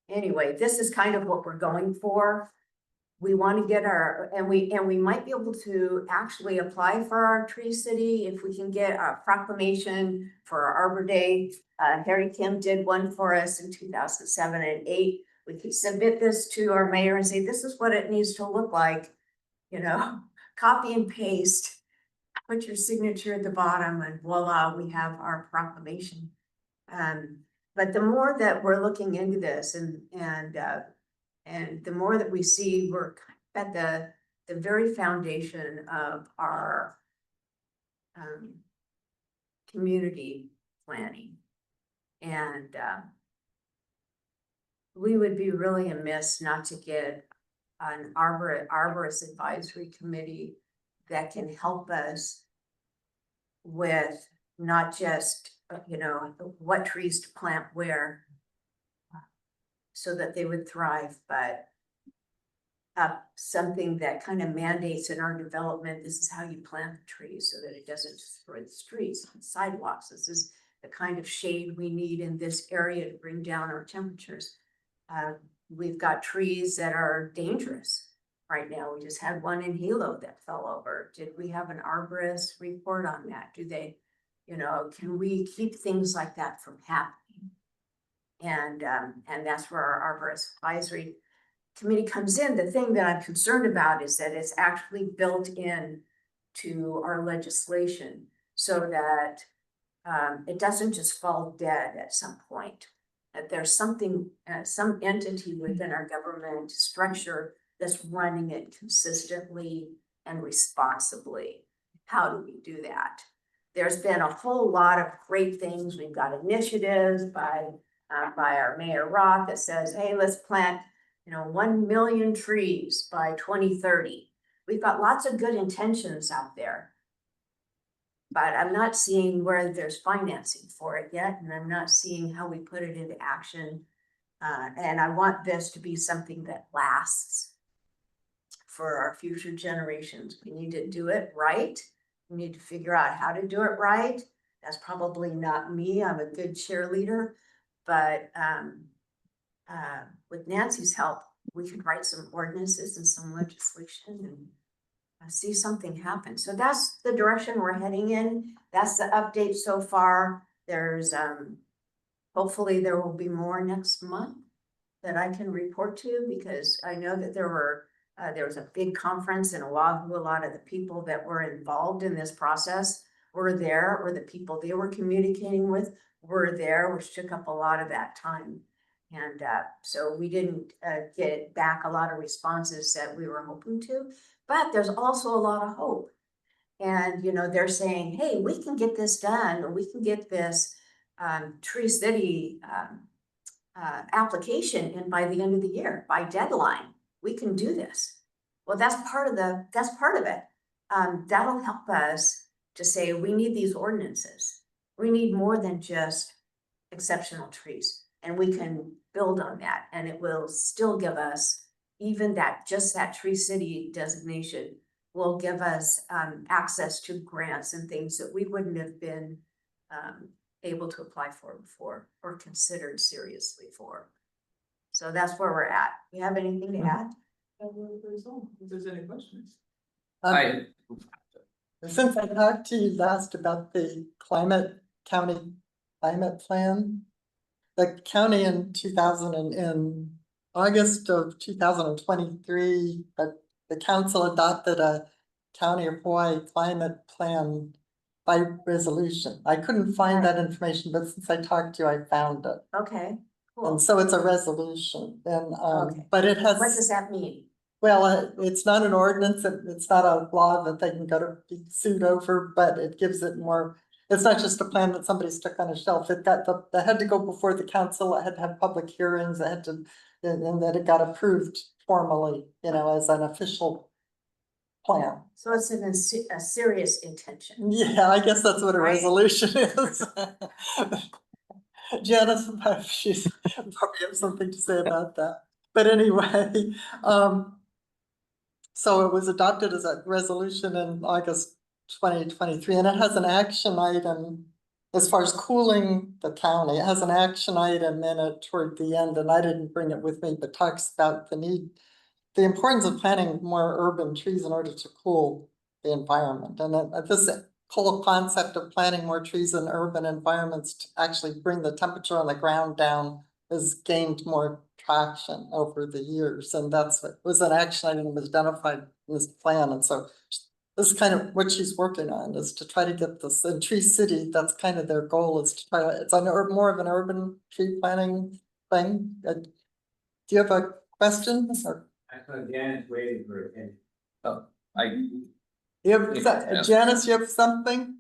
anyway, this is kind of what we're going for. We want to get and we might be able to actually apply for our Tree City if we can get a proclamation for our Arbor Day. Harry Kim did one for us in 2007 and 8. We could submit this to our mayor and say, this is what it needs to look like, you know, copy and paste, put your signature at the bottom, and voila, we have our proclamation. But the more that we're looking into this and the more that we see, we're at the very foundation of our community planning. And we would be really amiss not to get an arborist advisory committee that can help us with not just, you know, what trees to plant where, so that they would thrive, but something that kind of mandates in our development, this is how you plant the trees so that it doesn't destroy the streets and sidewalks. This is the kind of shade we need in this area to bring down our temperatures. we've got trees that are dangerous right now. We just had one in Hilo that fell over. Did we have an arborist report on that? Do they, can we keep things like that from happening? And that's where our arborist advisory committee comes in. The thing that I'm concerned about is that it's actually built in to our legislation so that it doesn't just fall dead at some point. That there's something, some entity within our government structure that's running it consistently and responsibly. How do we do that? There's been a whole lot of great things. We've got initiatives by our Mayor Roth that says, hey, let's plant 1 million trees by 2030. We've got lots of good intentions out there, but I'm not seeing where there's financing for it yet, and I'm not seeing how we put it into action. And I want this to be something that lasts for our future generations. We need to do it right. We need to figure out how to do it right. That's probably not me. I'm a good cheerleader, but with Nancy's help, we could write some ordinances and some legislation and see something happen. So that's the direction we're heading in. That's the update so far. There's hopefully there will be more next month that I can report to, because I know that there was a big conference in Oahu. A lot of the people that were involved in this process were there, or the people they were communicating with were there, which took up a lot of that time. And so we didn't get back a lot of responses that we were hoping to, but there's also a lot of hope. And, they're saying, hey, we can get this done, or we can get this Tree City application in by the end of the year, by deadline. We can do this. Well, that's part of it. That'll help us to say we need these ordinances. We need more than just exceptional trees. And we can build on that, and it will still give us, even that Tree City designation will give us access to grants and things that we wouldn't have been able to apply for before or considered seriously for. So that's where we're at. You have anything to add? If there's any questions. Since I talked to you last about the county climate plan, the county in August of 2023, the council adopted a county of Hawaii climate plan by resolution. I couldn't find that information, but since I talked to you, I found it. Okay, cool. And so it's a resolution, and Okay. but it has. What does that mean? Well, it's not an ordinance, it's not a law that they can go to be sued over, but it gives it more. It's not just a plan that somebody stuck on a shelf. It got it had to go before the council, it had to have public hearings, it had to, and then it got approved formally, as an official plan. So it's a serious intention. Yeah, I guess that's what a Right. resolution is. Janice, she's probably have something to say about that. But anyway, so it was adopted as a resolution in August 2023, and it has an action item as far as cooling the county. It has an action item in it toward the end, and I didn't bring it with me, but talks about the importance of planting more urban trees in order to cool the environment. And this whole concept of planting more trees in urban environments to actually bring the temperature on the ground down has gained more traction over the years. And that's what was an action item that was identified in this plan. And so this is kind of what she's working on, is to try to get this in Tree City. That's kind of their goal, is to try, it's more of an urban tree planting thing. Do you have a question? Or? Janice waiting for it. Janice, you have something?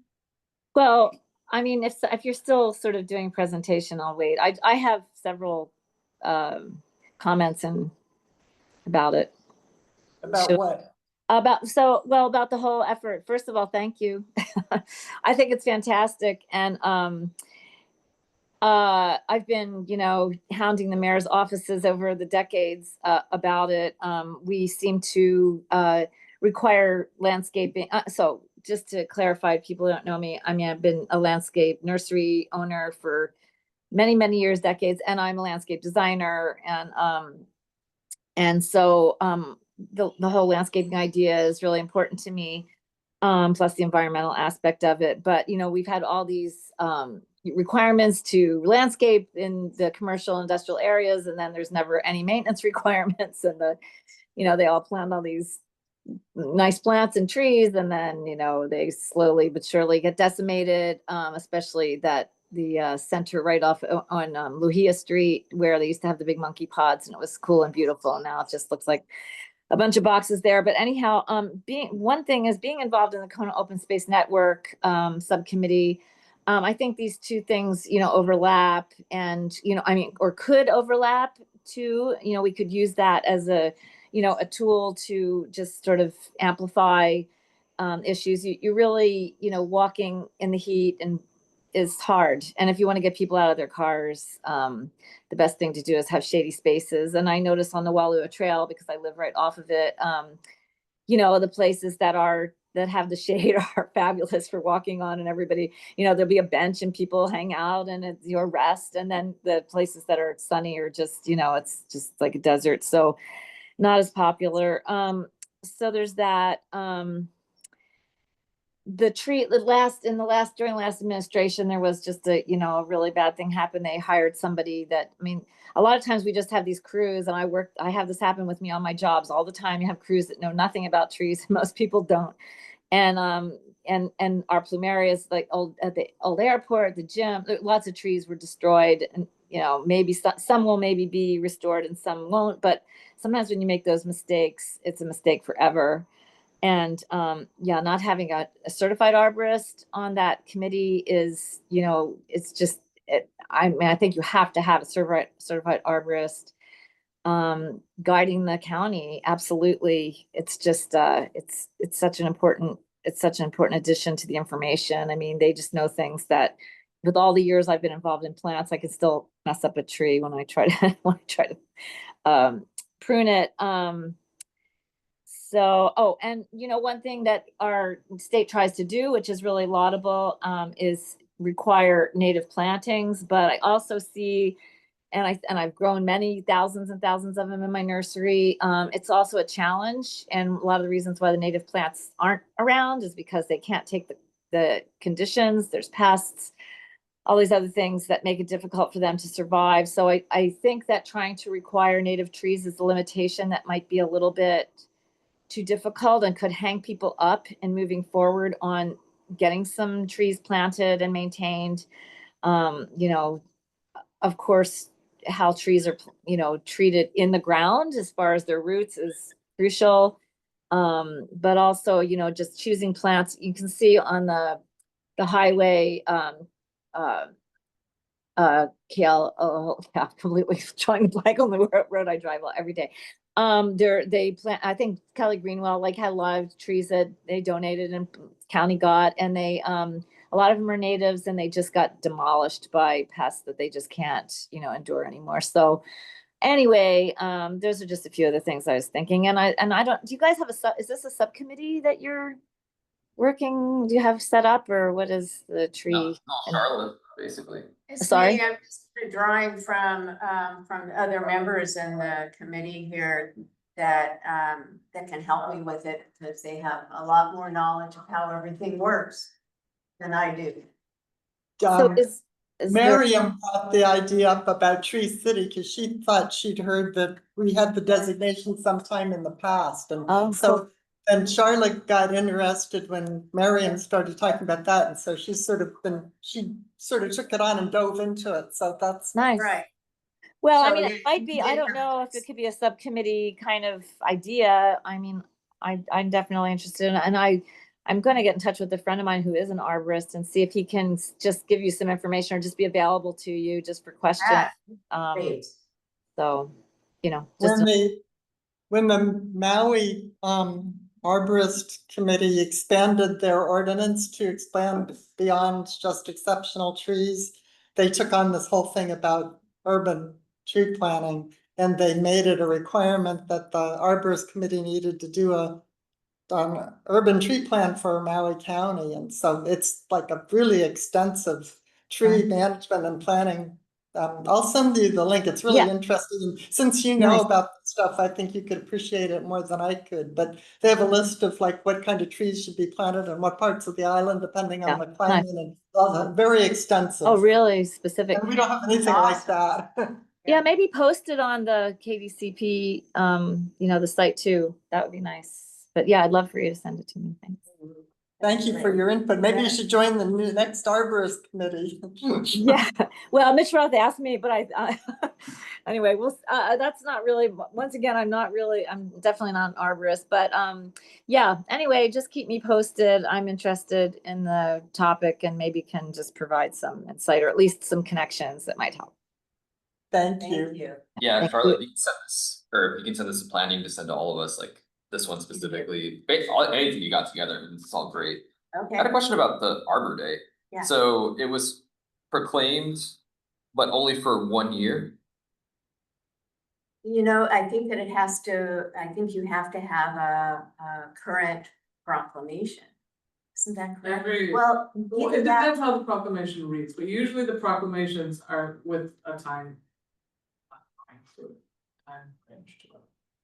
Well, I mean, if you're still sort of doing presentation, I'll wait. I have several comments about it. About So, what? About the whole effort. First of all, thank you. I think it's fantastic. And I've been, hounding the mayor's offices over the decades about it. We seem to require landscaping. So just to clarify, people who don't know me, I mean, I've been a landscape nursery owner for many, many years, decades, and I'm a landscape designer. And so the whole landscaping idea is really important to me, plus the environmental aspect of it. But, you know, we've had all these requirements to landscape in the commercial industrial areas, and then there's never any maintenance requirements. And you know, they all plant all these nice plants and trees, and then, you know, they slowly but surely get decimated, especially the center right off on Luhia Street, where they used to have the big monkey pods, and it was cool and beautiful. Now it just looks like a bunch of boxes there. But anyhow, one thing is being involved in the Kona Open Space Network subcommittee. I think these two things, you know, overlap, and, you know, I mean, or could overlap too. You know, we could use that as a, you know, a tool to just sort of amplify issues. You really, you know, walking in the heat and is hard. And if you want to get people out of their cars, the best thing to do is have shady spaces. And I notice on the Walua Trail, because I live right off of it, you know, the places that have the shade are fabulous for walking on, and everybody, you know, there'll be a bench and people hang out and it's your rest. And then the places that are sunny are just, you know, it's just like a desert. So not as popular. So there's that. During the last administration, there was just a, you know, a really bad thing happened. They hired somebody that, I mean, a lot of times we just have these crews, and I have this happen with me on my jobs all the time. You have crews that know nothing about trees. Most people don't. And our plumerias, like at the old airport, the gym, lots of trees were destroyed, and, you know, maybe some will maybe be restored and some won't. But sometimes when you make those mistakes, it's a mistake forever. And yeah, not having a certified arborist on that committee is, you know, it's just, I mean, I think you have to have a certified arborist guiding the county. Absolutely. It's just, it's such an important addition to the information. I mean, they just know things that, with all the years I've been involved in plants, I can still mess up a tree when I try to prune it. So, and you know, one thing that our state tries to do, which is really laudable, is require native plantings. But I also see, and I've grown many thousands and thousands of them in my nursery. It's also a challenge, and a lot of the reasons why the native plants aren't around is because they can't take the conditions. There's pests, all these other things that make it difficult for them to survive. So I think that trying to require native trees is a limitation that might be a little bit too difficult and could hang people up in moving forward on getting some trees planted and maintained. You know, of course, how trees are, you know, treated in the ground as far as their roots is crucial. But also, you know, just choosing plants. You can see on the highway, Kale, oh yeah, completely drawing a blank on the road I drive every day. They plant, I think Kelly Greenwell like had a lot of trees that they donated and county got, and they a lot of them are natives, and they just got demolished by pests that they just can't, you know, endure anymore. So anyway, those are just a few of the things I was thinking. And I don't, do you guys have is this a subcommittee that you're working, do you have set up, or what is the tree? Charlotte, basically. It's Sorry? me. I'm just drawing from other members in the committee here that can help me with it, because they have a lot more knowledge of how everything works than I do. So is there, Miriam brought the idea up about Tree City because she thought she'd heard that we had the designation sometime in the past. And oh, so, and Charlotte got interested when Miriam started talking about that. And so she sort of took it on and dove into it. So that's nice. Right. Well, I So mean, you- it might be, I don't know if it could be a subcommittee kind of idea. I mean, I'm definitely interested in, and I'm going to get in touch with a friend of mine who is an arborist and see if he can just give you some information or just be available to you just for questions. Great. So, you know, just when the Maui Arborist Committee expanded their ordinance to expand beyond just exceptional trees, they took on this whole thing about urban tree planting, and they made it a requirement that the Arborist Committee needed to do a urban tree plan for Maui County. And so it's like a really extensive tree management and planning I'll send you the link. It's really Yeah. interesting. And since you know Nice. about this stuff, I think you could appreciate it more than I could. But they have a list of like what kind of trees should be planted in what parts of the island, depending on Yeah, the climate, and all that. Very extensive. Oh, really specific? And we don't have anything like that. Yeah, maybe post it on the KDCP, the site too. That would be nice. But yeah, I'd love for you to send it to me. Thanks. Thank you for your input. Maybe you should join the next arborist committee. Yeah, well, Mitch Roth asked me, but anyway, that's not really, once again, I'm definitely not an arborist, but, yeah, anyway, just keep me posted. I'm interested in the topic and maybe can just provide some insight or at least some connections that might help. Thank you. Yeah, Thank Charlotte, you. you can send this, or you can send this to planning to send to all of us, like this one specifically, anything you got together, it's all great. I had a Okay, question about the Arbor Day. Yeah. So it was proclaimed, but only for 1 year. I think that I think you have to have a current proclamation. Isn't that correct? Every- Well, Well, either it that, depends how the proclamation reads, but usually the proclamations are with a time range to it.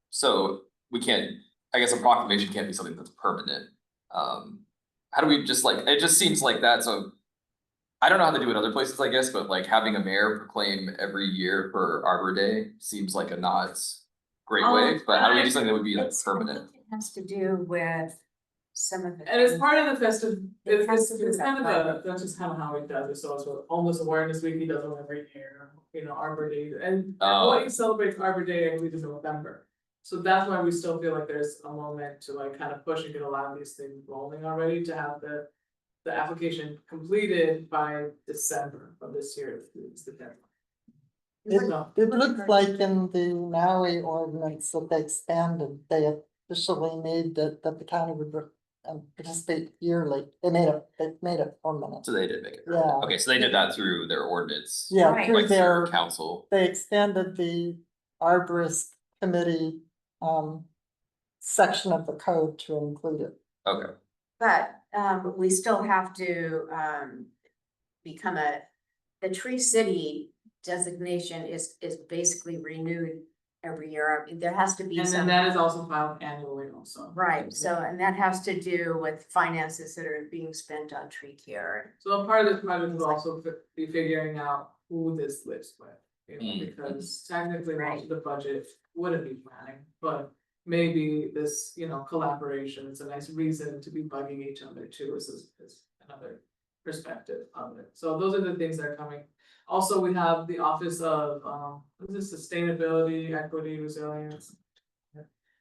So we can't, I guess a proclamation can't be something that's permanent. How do we just like, it just seems like that, so. I don't know how they do it other places, I guess, but like having a mayor proclaim every year for Arbor Day seems like a not great way, but how do we do something that would be like I permanent? think it has to do with some of the. And it's things part that- of the festive, It has to do it's with kind of that. that's just kind of how he does it, so it's with homeless awareness week, he does it every year, Arbor Day, and Hawaii celebrates Arbor Day, I believe, in November. So that's why we still feel like there's a moment to like kind of push and get a lot of these things rolling already, to have the application completed by December of this year is the deadline. It looks like in the Maui ordinance that they expanded, they officially made that the county would participate yearly. They made it permanent. So they did make it. Yeah. Okay, so they did that through their ordinance. Yeah, Right. through Like through their, council. they extended the arborist committee section of the code to include it. Okay, But we still have to become the Tree City designation is basically renewed every year. I mean, there has to be And then some. that is also filed annually also. Right, so, and that has to do with finances that are being spent on tree care. So a part of this project will also be figuring out who this lives with, because technically most of the budget wouldn't be planning, but maybe this, collaboration is a nice reason to be bugging each other too, is another perspective of it. So those are the things that are coming. Also, we have the Office of, what is this, Sustainability, Equity, Resilience.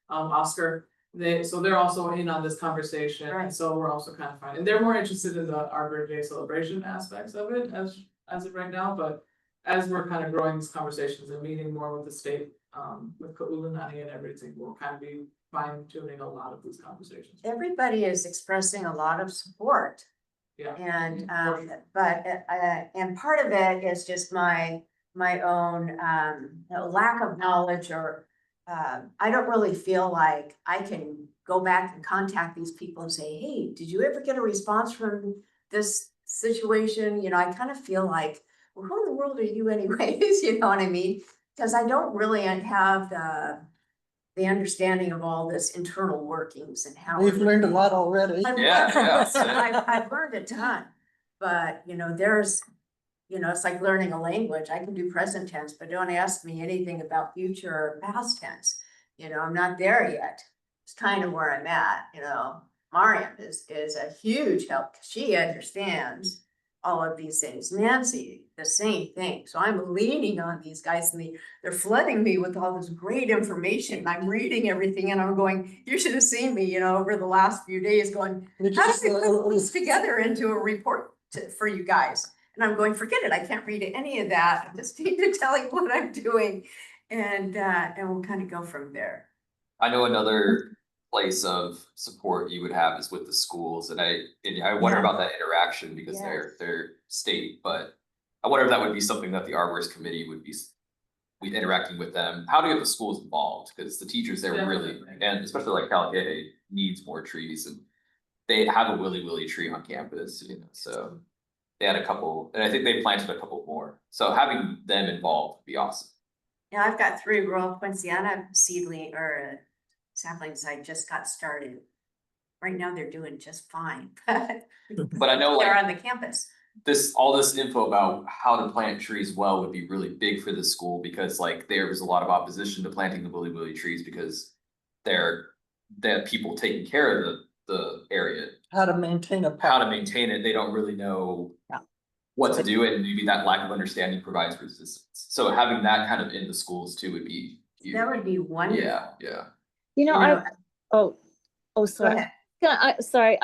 Oscar, they're also in on this conversation, Right. and so we're also kind of finding, they're more interested in the Arbor Day celebration aspects of it as of right now, but. As we're kind of growing these conversations and meeting more with the state, with Ka'ulani and everything, we'll kind of be fine tuning a lot of these conversations. Everybody is expressing a lot of support. Yeah. And and part of it is just my own lack of knowledge, or I don't really feel like I can go back and contact these people and say, hey, did you ever get a response from this situation? I kind of feel like, well, who in the world are you anyways? You know what I mean? Because I don't really have the understanding of all this internal workings and how. We've learned a lot already. I've learned a ton, but there's, it's like learning a language. I can do present tense, but don't ask me anything about future or past tense. I'm not there yet. It's kind of where I'm at, Mariam is a huge help, because she understands all of these things. Nancy, the same thing. So I'm leaning on these guys, and they're flooding me with all this great information. I'm reading everything and I'm going, you should have seen me, over the last few days going, how do we put this together into a report for you guys? And I'm going, forget it. I can't read any of that. I just need to tell you what I'm doing. And we'll kind of go from there. I know another place of support you would have is with the schools, and I wonder about that interaction, because they're state, but I wonder if that would be something that the arborist committee would be interacting with them, how to get the schools involved, because the teachers there really, and especially like Calicut needs more trees, and they have a willy tree on campus, so. They had a couple, and I think they planted a couple more, so having them involved would be awesome. Yeah, I've got 3 Royal Poinciana seedling or saplings I just got started. Right now, they're doing just fine, But I know they're like on the campus. all this info about how to plant trees well would be really big for the school, because like there was a lot of opposition to planting the willy trees because they have people taking care of the area. How to maintain a How park. to maintain it, they don't really know Yeah. what to do, and maybe that lack of understanding provides resistance. So having that kind of in the schools too would be huge. That would be wonderful. Yeah, yeah. You know, You know, oh, sorry. ahead. Sorry,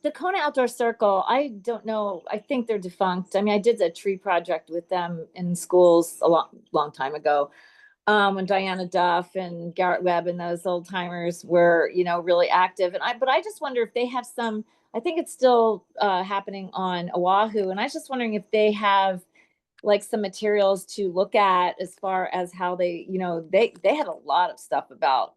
the Kona Outdoor Circle, I don't know, I think they're defunct. I mean, I did a tree project with them in schools a long time ago. When Diana Duff and Garrett Webb and those old timers were, really active. But I just wonder if they have some, I think it's still happening on Oahu. And I was just wondering if they have like some materials to look at as far as how they, they had a lot of stuff about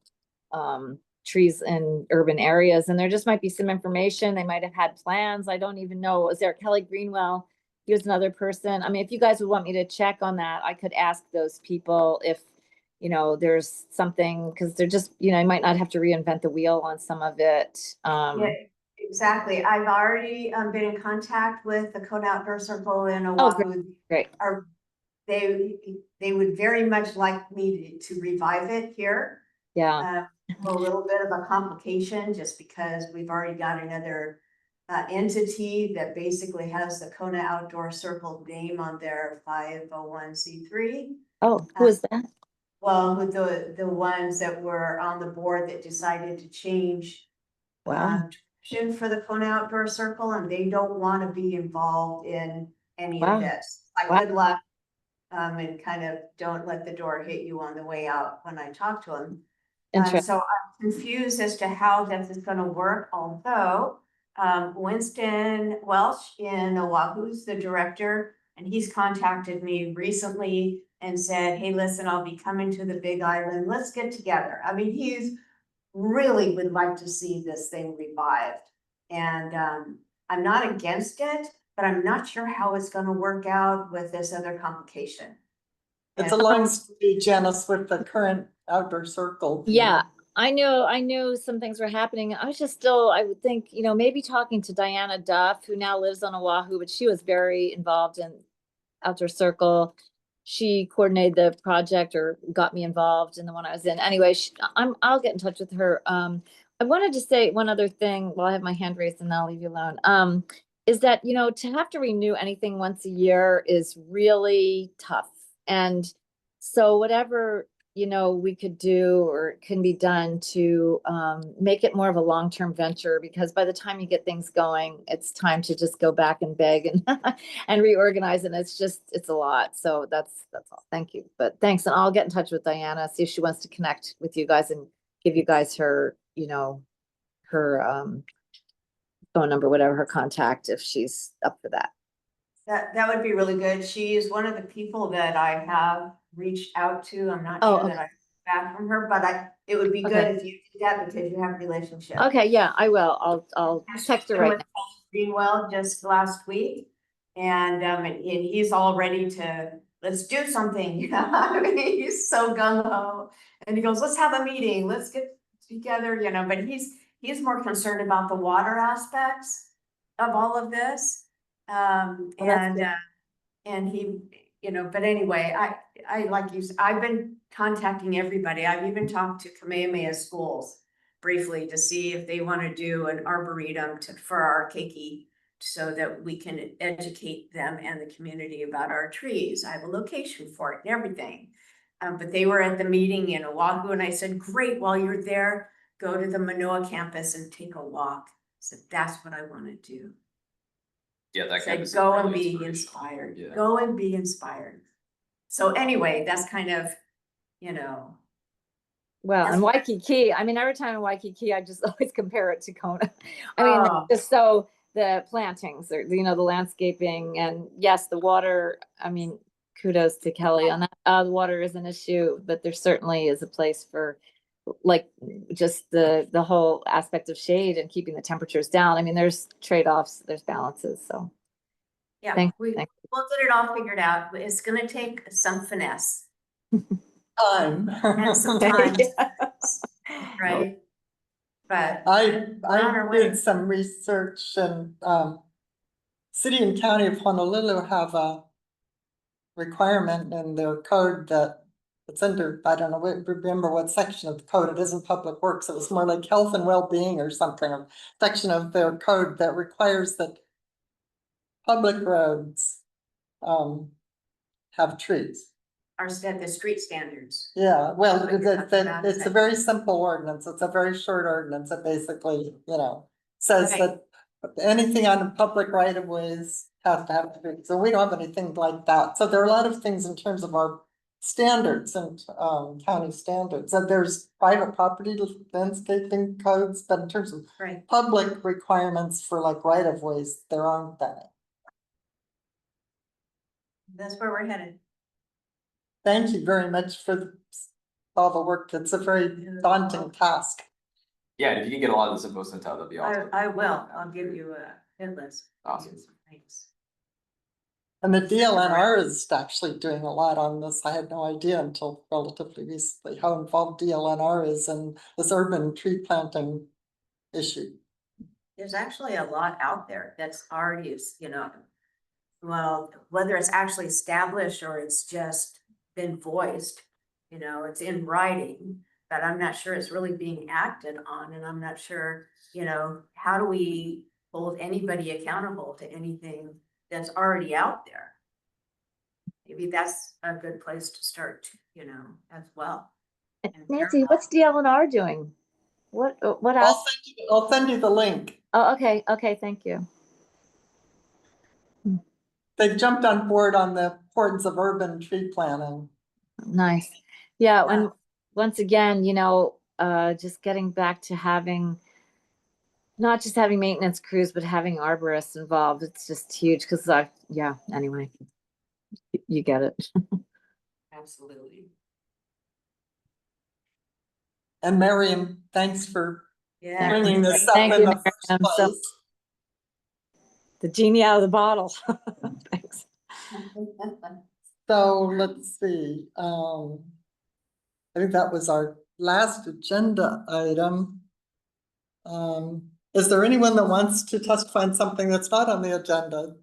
trees in urban areas, and there just might be some information. They might have had plans. I don't even know. Is there Kelly Greenwell? He was another person. I mean, if you guys would want me to check on that, I could ask those people if, there's something, because they're just, you might not have to reinvent the wheel on some of it. Yeah, exactly. I've already been in contact with the Kona Outdoor Circle in Oh, Oahu. great. They would very much like me to revive it here. Yeah. A little bit of a complication just because we've already got another entity that basically has the Kona Outdoor Circle name on their 501c3. Oh, who is that? Well, with the ones that were on the board that decided to change Wow. direction for the Kona Outdoor Circle, and they don't want to be involved in any Wow. of this. Wow. Good luck. And kind of don't let the door hit you on the way out when I talk to them. So I'm confused as to how this is going to work, although Winston Welch in Oahu's the director, and he's contacted me recently and said, hey, listen, I'll be coming to the Big Island. Let's get together. I mean, he's really would like to see this thing revived. And I'm not against it, but I'm not sure how it's going to work out with this other complication. It's aligns to be Janice with the current outdoor circle. Yeah, I know some things were happening. I was just still, I would think, maybe talking to Diana Duff, who now lives on Oahu, but she was very involved in Outdoor Circle. She coordinated the project or got me involved in the one I was in. Anyway, I'll get in touch with her. I wanted to say one other thing while I have my hand raised, and then I'll leave you alone. Is that, to have to renew anything once a year is really tough. And so whatever, we could do or can be done to make it more of a long-term venture, because by the time you get things going, it's time to just go back and beg and and reorganize. And it's a lot. So that's all. Thank you. But thanks. And I'll get in touch with Diana, see if she wants to connect with you guys and give you guys her, her phone number, whatever, her contact, if she's up for that. That would be really good. She is one of the people that I have reached out to. I'm not sure that I heard back from her, but it would be good if you did that because you have a relationship. Okay, yeah, I will. I'll text her right now. Greenwell just last week, and he's all ready to, let's do something. I mean, he's so gung ho, and he goes, let's have a meeting, let's get together, but he's more concerned about the water aspects of all of this. And he, but anyway, I like you, I've been contacting everybody. I've even talked to Kamehameha schools briefly to see if they want to do an arboretum for our keiki, so that we can educate them and the community about our trees. I have a location for it and everything. But they were at the meeting in Oahu, and I said, great, while you're there, go to the Manoa campus and take a walk. So that's what I want to do. Yeah, that Say, campus is go and really be inspirational. inspired. Yeah. Go and be inspired. So anyway, that's kind of, Well, and Waikiki, I mean, every time in Waikiki, I just always compare it to Kona. I mean, just so the plantings or, the landscaping, and yes, the water, I mean, kudos to Kelly on that. The water is an issue, but there certainly is a place for like just the whole aspect of shade and keeping the temperatures down. I mean, there's trade-offs, there's balances. So Yeah, Thank- we'll thank- get it all figured out. But it's gonna take some finesse Time. and some time, Yes. right? But I We're on our way. did some research and, city and county of Honolulu have a requirement in their code that it's under, I don't know, remember what section of the code, it isn't public works, it was more like health and well-being or something, a section of their code that requires that public roads, have trees. the street standards. Yeah, well, That's what you're talking about, is it's a that- very simple ordinance, it's a very short ordinance, that basically, says Right. that anything on public right of ways has to have trees, so we don't have anything like that, so there are a lot of things in terms of our standards and, county standards, and there's private property landscaping codes, but in terms of Right. public requirements for like right of ways, there aren't any. That's where we're headed. Thank you very much for all the work. It's a very daunting task. Yeah, and if you can get a lot of this info sent out, that'd be awesome. I will. I'll give you a hit list. Awesome. Thanks. And the DLNR is actually doing a lot on this. I had no idea until relatively recently how involved DLNR is in this urban tree planting issue. There's actually a lot out there that's already, well, whether it's actually established or it's just been voiced, it's in writing, but I'm not sure it's really being acted on, and I'm not sure, how do we hold anybody accountable to anything that's already out there? Maybe that's a good place to start, as well. Nancy, what's DLNR doing? What I'll else? I'll send you the link. Oh, okay, thank you. They've jumped on board on the importance of urban tree planting. Nice. Yeah, Yeah. and once again, just getting back to not just having maintenance crews, but having arborists involved, it's just huge, because anyway, you get it. Absolutely. And Miriam, thanks for Yeah. bringing this up Thank in you, the first Miriam. So- place. The genie out of the bottle. Thanks. So let's see, I think that was our last agenda item. Is there anyone that wants to testify on something that's not on the agenda?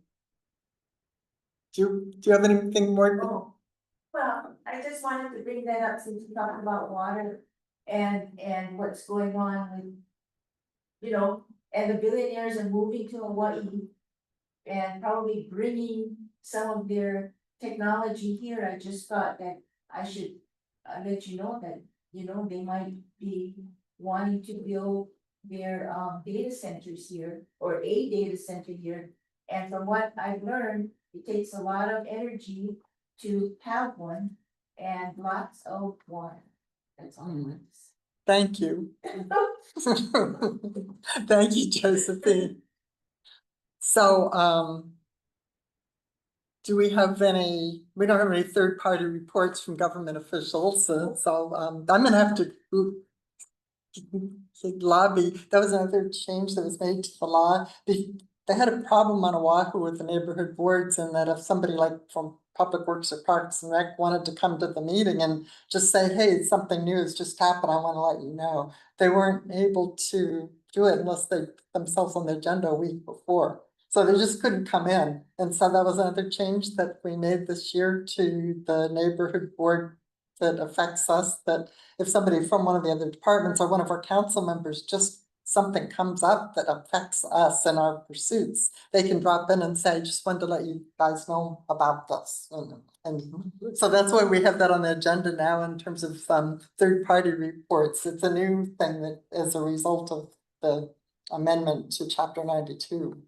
Do you have anything more? Oh, well, I just wanted to bring that up since you talked about water and what's going on with, and the billionaires are moving to Hawaii and probably bringing some of their technology here. I just thought that I should let you know that, they might be wanting to build their data centers here, or a data center here. And from what I've learned, it takes a lot of energy to have one and lots of water. That's all I want to say. Thank you. Thank you, Josephine. So, do we don't have any third-party reports from government officials, so, I'm gonna have to lobby. That was another change that was made to the law. They had a problem on Oahu with the neighborhood boards, and that if somebody like from Public Works or Parks and Rec wanted to come to the meeting and just say, hey, something new has just happened, I want to let you know, they weren't able to do it unless they put themselves on the agenda a week before. So they just couldn't come in. And so that was another change that we made this year to the neighborhood board that affects us, that if somebody from one of the other departments or one of our council members, just something comes up that affects us and our pursuits, they can drop in and say, just wanted to let you guys know about this. And so that's why we have that on the agenda now in terms of third-party reports. It's a new thing that is a result of the amendment to chapter 92.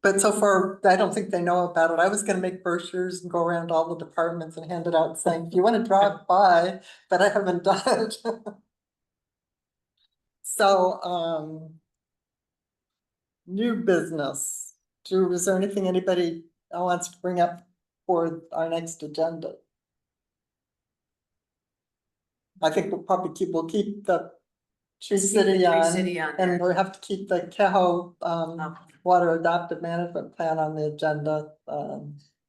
But so far, I don't think they know about it. I was gonna make brochures and go around all the departments and hand it out saying, if you wanna drop by, but I haven't done it. So, new business. Is there anything anybody wants to bring up for our next agenda? I think we'll probably keep the Tree Keep the City Tree on, City on and there. we have to keep the Kehoe, Okay. Water Adaptive Management Plan on the agenda.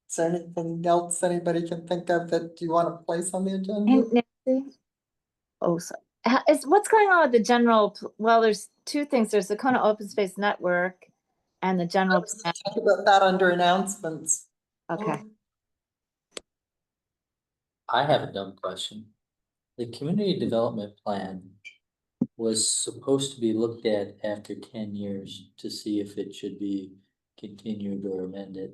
Is there anything else anybody can think of that you want to place on the agenda? Hey, Nancy? Oh, so, what's going on with the general, well, there's two things. There's the Kona Open Space Network and the general plan. Talk about that under announcements. Okay. I have a dumb question. The community development plan was supposed to be looked at after 10 years to see if it should be continued or amended.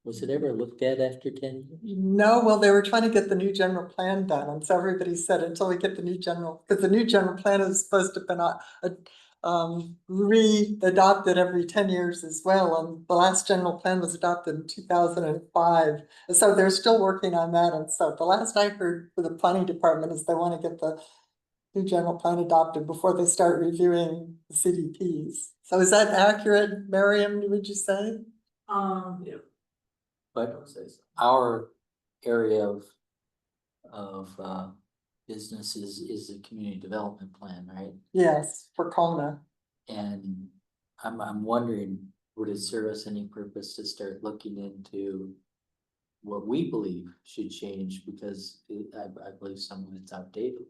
Was it ever looked at after 10 years? No, well, they were trying to get the new general plan done, and so everybody said until we get the new general, because the new general plan is supposed to have been re-adopted every 10 years as well, and the last general plan was adopted in 2005. And so they're still working on that, and so the last I heard for the planning department is they want to get the new general plan adopted before they start reviewing the CDPs. So is that accurate, Miriam, would you say? Yeah. But our area of businesses is the community development plan, right? Yes, for Kona. And I'm wondering, would it serve us any purpose to start looking into what we believe should change, because I believe some of it's outdated.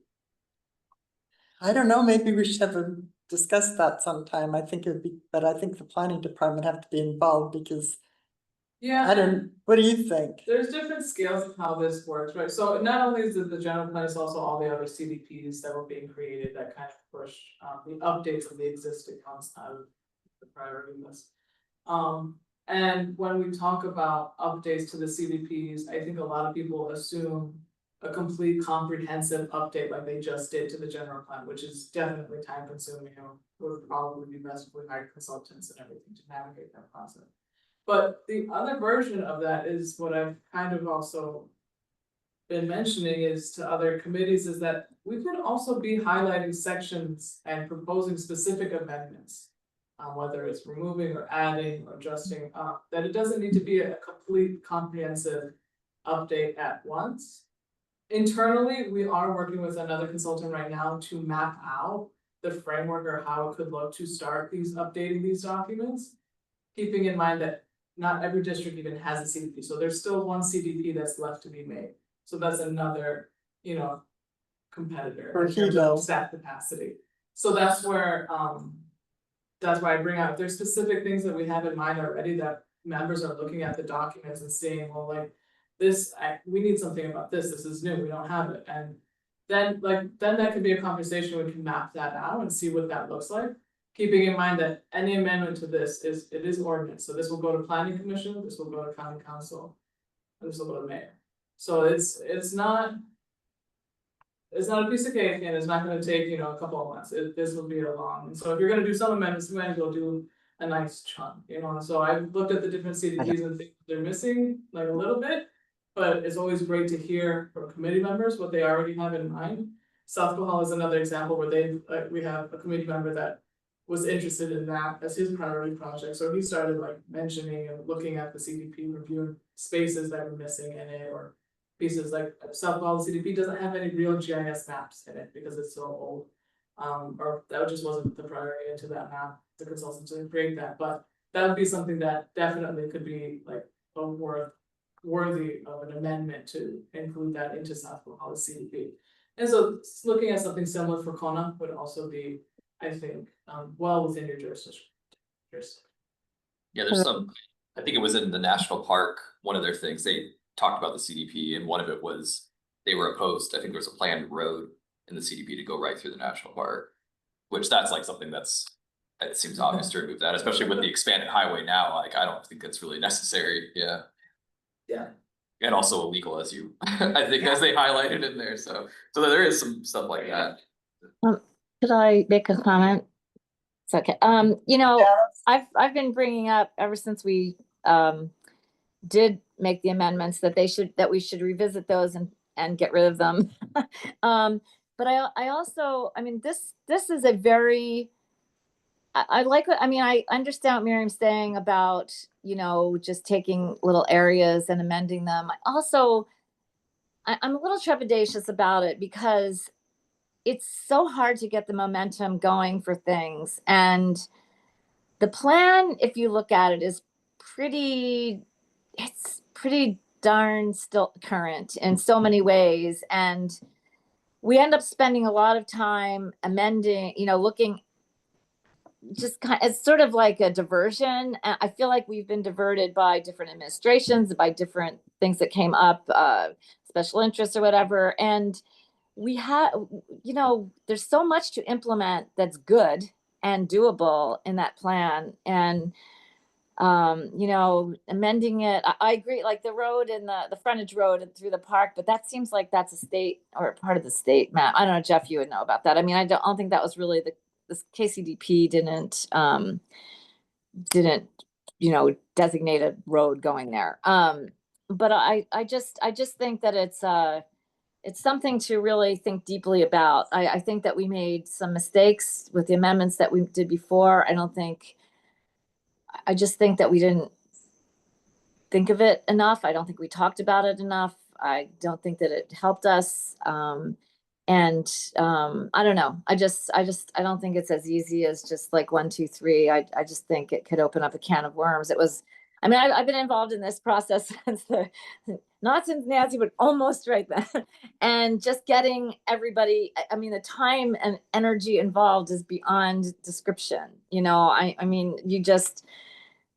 I don't know, maybe we should have discussed that sometime. I think it'd be, but I think the planning department have to be involved because Yeah, what do you think? there's different scales of how this works, right? So not only is it the general plan, it's also all the other CDPs that were being created that kind of push the updates of the existing ones out of the priority list. And when we talk about updates to the CDPs, I think a lot of people assume a complete comprehensive update like they just did to the general plan, which is definitely time consuming and would probably be best with hired consultants and everything to navigate that process. But the other version of that is what I've kind of also been mentioning is to other committees is that we could also be highlighting sections and proposing specific amendments. Whether it's removing or adding or adjusting, that it doesn't need to be a complete comprehensive update at once. Internally, we are working with another consultant right now to map out the framework or how it could look to start updating these documents. Keeping in mind that not every district even has a CDP, so there's still one CDP that's left to be made. So that's another, competitor in terms of staff capacity. So that's where, that's why I bring out, there's specific things that we have in mind already that members are looking at the documents and seeing, well, like, we need something about this is new, we don't have it, and then that could be a conversation, we can map that out and see what that looks like. Keeping in mind that any amendment to this is ordinance, so this will go to planning commission, this will go to county council, and this will go to mayor. So it's not a piece of cake, and it's not gonna take, a couple of months, this will be a long, and so if you're gonna do some amendments, you might as well do a nice chunk, so I've looked at the different CDPs and think they're missing like a little bit. But it's always great to hear from committee members what they already have in mind. South Cohol is another example where we have a committee member that was interested in that as his priority project, so he started mentioning and looking at the CDP, reviewing spaces that were missing in it, or pieces like South Cohol CDP doesn't have any real GIS maps in it because it's so old. Or that just wasn't the priority into that map, the consultants didn't create that, but that would be something that definitely could be worthy of an amendment to include that into South Cohol CDP. And so looking at something similar for Kona would also be, I think, well within your jurisdiction. Yeah, there's I think it was in the national park, one of their things, they talked about the CDP, and one of it was they were opposed, I think there was a planned road in the CDP to go right through the national park. Which that's something it seems obvious to remove that, especially with the expanded highway now, I don't think that's really necessary, yeah. Yeah. And also illegal as I think as they highlighted in there, so there is some stuff like that. Could I make a comment? It's okay. I've been bringing up ever since we did make the amendments that we should revisit those and get rid of them. But I also, this is a very, I like what, I understand what Miriam's saying about, just taking little areas and amending them. I'm a little trepidatious about it because it's so hard to get the momentum going for things. And the plan, if you look at it, is it's pretty darn still current in so many ways. And we end up spending a lot of time amending, looking just kind it's sort of like a diversion. I feel like we've been diverted by different administrations, by different things that came up, special interests or whatever. And we have, there's so much to implement that's good and doable in that plan. And amending it. I agree, like the road and the frontage road and through the park, but that seems like that's a state or part of the state map. I don't know, Jeff, you would know about that. I mean, I don't think that was really this KCDP didn't, designate a road going there. But I just think that it's something to really think deeply about. I think that we made some mistakes with the amendments that we did before. I just think that we didn't think of it enough. I don't think we talked about it enough. I don't think that it helped us. I don't know. I don't think it's as easy as just like 1, 2, 3. I just think it could open up a can of worms. I've been involved in this process not since Nancy, but almost right then. And just getting everybody, the time and energy involved is beyond description.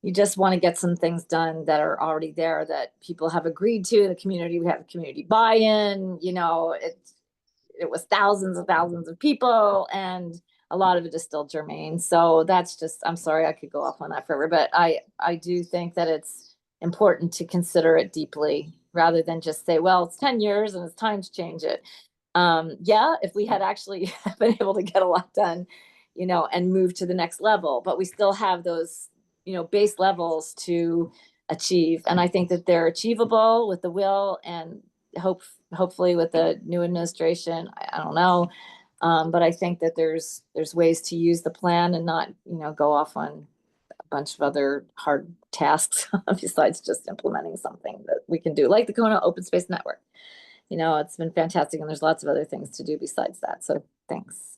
You just want to get some things done that are already there, that people have agreed to. We have community buy-in. It was thousands of people, and a lot of it is still germane. So that's just, I'm sorry, I could go off on that forever, but I do think that it's important to consider it deeply rather than just say, well, it's 10 years and it's time to change it. Yeah, if we had actually been able to get a lot done, and move to the next level, but we still have those, base levels to achieve. And I think that they're achievable with the will and hopefully with the new administration. I don't know. But I think that there's ways to use the plan and not, go off on a bunch of other hard tasks besides just implementing something that we can do, like the Kona Open Space Network. It's been fantastic, and there's lots of other things to do besides that. So thanks.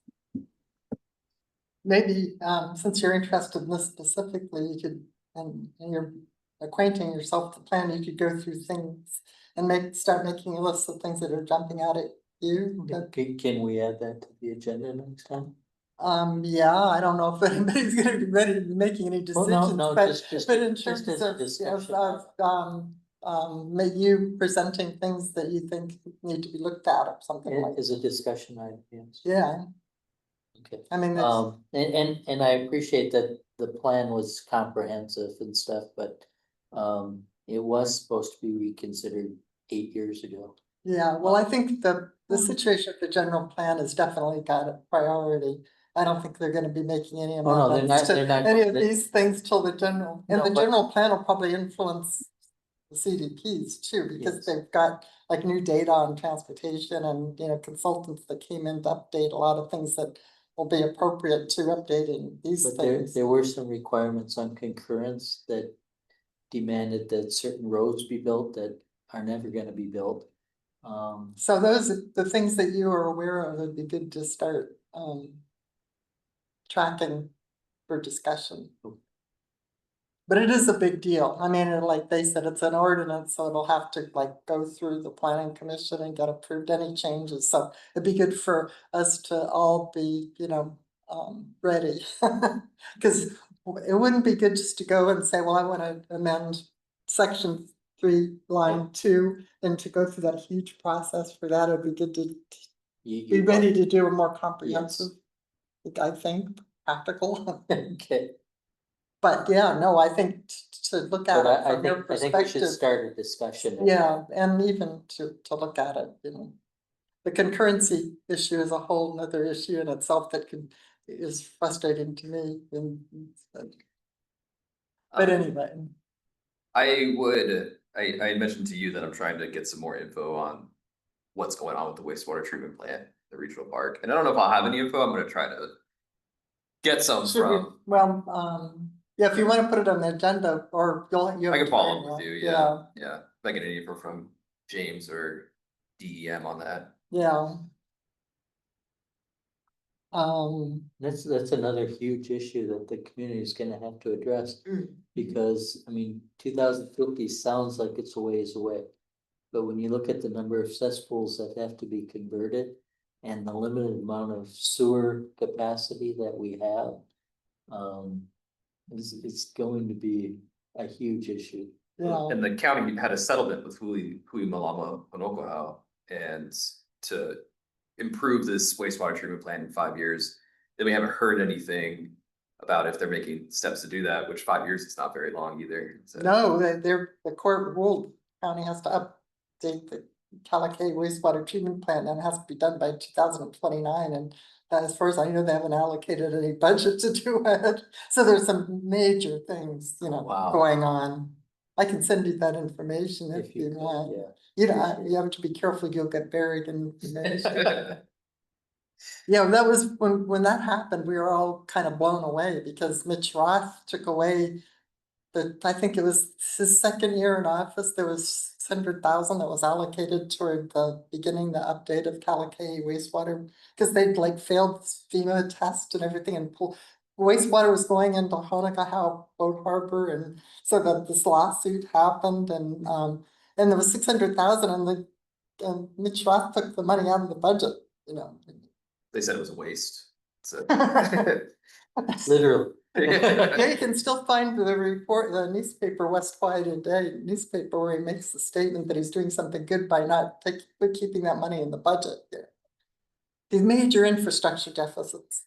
Maybe, since you're interested in this specifically, you could, and you're acquainting yourself with the plan, you could go through things and start making a list of things that are jumping out at you. Can we add that to the agenda next time? Yeah, I don't know if anybody's gonna be ready to be making any Well, decisions, no, but just in as terms a of discussion. maybe you presenting things that you think need to be looked at or something like. As a discussion item, yes. Yeah, Okay. I mean, And I appreciate that the plan was comprehensive and stuff, but it was supposed to be reconsidered 8 years ago. yeah, well, I think the situation of the general plan has definitely got a priority. I don't think they're gonna be making any no, they're amendments not- to they're not- any of these things till the general, and No, the but- general plan will probably influence the CDPs too, because Yes. they've got like new data on transportation and, consultants that came in to update a lot of things that will be appropriate to updating these But things. there were some requirements on concurrence that demanded that certain roads be built that are never gonna be built. So those are the things that you are aware of, would be good to start, tracking for discussion. But it is a big deal. I mean, like they said, it's an ordinance, so it'll have to like go through the planning commission and get approved any changes. So it'd be good for us to all be, ready. Cause it wouldn't be good just to go and say, well, I wanna amend section 3, line 2, and to go through that huge process for that. It'd be good to be ready to do a more comprehensive, I think, practical. Okay, But yeah, no, I think to look at but it I from your think we should perspective, start a discussion. yeah, and even to look at it, The concurrency issue is a whole nother issue in itself that is frustrating to me, but anyway. I mentioned to you that I'm trying to get some more info on what's going on with the wastewater treatment plant, the regional park, and I don't know if I'll have any info. I'm gonna try to get some Should we, from. well, yeah, if you wanna put it on the agenda, or you. I have can follow time, up with you, Yeah, yeah. If I get any info from James or DEM on that. yeah. That's another huge issue that the community is gonna have to address. Because, I mean, 2050 sounds like it's a ways away. But when you look at the number of cesspools that have to be converted and the limited amount of sewer capacity that we have. It's going to be a huge issue. Yeah, And the county had a settlement with Hui Malama Honokohau and to improve this wastewater treatment plant in 5 years. Then we haven't heard anything about if they're making steps to do that, which 5 years is not very long either. So. no, the court ruled county has to update the Kalakay wastewater treatment plant and it has to be done by 2029. And as far as I know, they haven't allocated any budget to do it. So there's some major things, Wow. going on. I can send you that information if you could, want. yeah. You have to be careful, you'll get buried in information. Yeah, that was when that happened, we were all kind of blown away because Mitch Roth took away I think it was his second year in office, there was 600,000 that was allocated toward the beginning, the update of Kalakay wastewater. Cause they'd like failed FEMA test and everything and wastewater was going into Honokohau Boat Harbor and so that this lawsuit happened and there was 600,000 and Mitch Roth took the money out of the budget, They said it was a waste. So. Literally. Yeah, you can still find the report, the newspaper, West Hawaii Today newspaper, where he makes the statement that he's doing something good by not keeping that money in the budget. These major infrastructure deficits.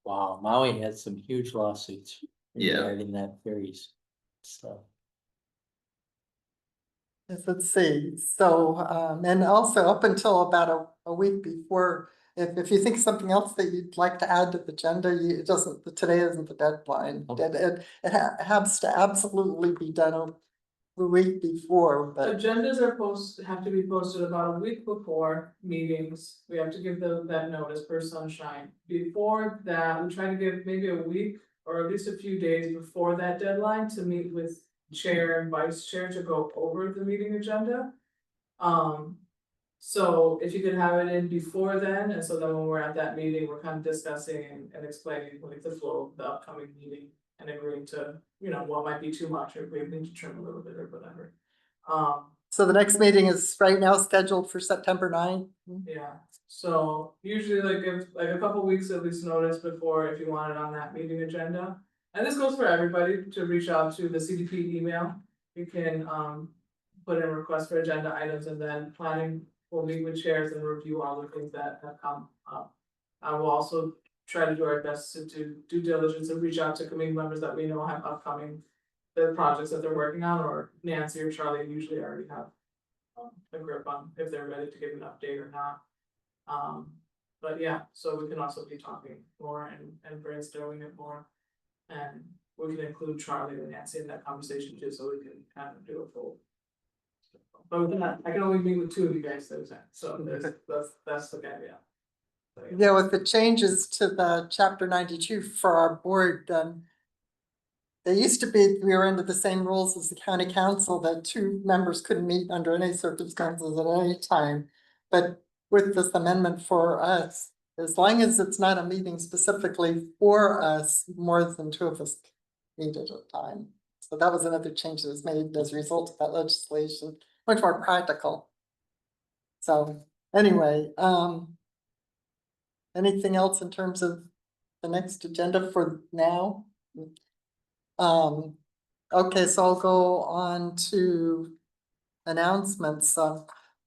Wow, Maui had some huge lawsuits Yeah. regarding that ferries. So. Yes, let's see, so, and also up until about a week before, if you think something else that you'd like to add to the agenda, it doesn't, today isn't the deadline. Okay. It has to absolutely be done a week before, but. Agendas have to be posted about a week before meetings. We have to give them that notice per sunshine. Before that, we try to give maybe a week or at least a few days before that deadline to meet with chair and vice chair to go over the meeting agenda. So if you could have it in before then, and so then when we're at that meeting, we're kind of discussing and explaining like the flow of the upcoming meeting. And agreeing to, what might be too much, or if we need to trim a little bit or whatever. So the next meeting is right now scheduled for September 9th. Yeah, so usually give a couple weeks at least notice before if you want it on that meeting agenda. And this goes for everybody to reach out to the CDP email. You can put in requests for agenda items and then planning will meet with chairs and review all the things that have come up. I will also try to do our best to do due diligence and reach out to committee members that we know have upcoming the projects that they're working on, or Nancy or Charlie usually already have a grip on if they're ready to give an update or not. But yeah, so we can also be talking more and brainstorming it more. And we can include Charlie and Nancy in that conversation too, so we can kind of do a full. But with that, I can only meet with two of you guys, so that's the caveat. So, Yeah, with the changes to the chapter 92 for our board, they used to be, we were under the same rules as the county council that two members couldn't meet under any circumstances at any time. But with this amendment for us, as long as it's not a meeting specifically for us, more than two of us meet at a time. So that was another change that was made as a result of that legislation, much more practical. So anyway, anything else in terms of the next agenda for now? Okay, so I'll go on to announcements.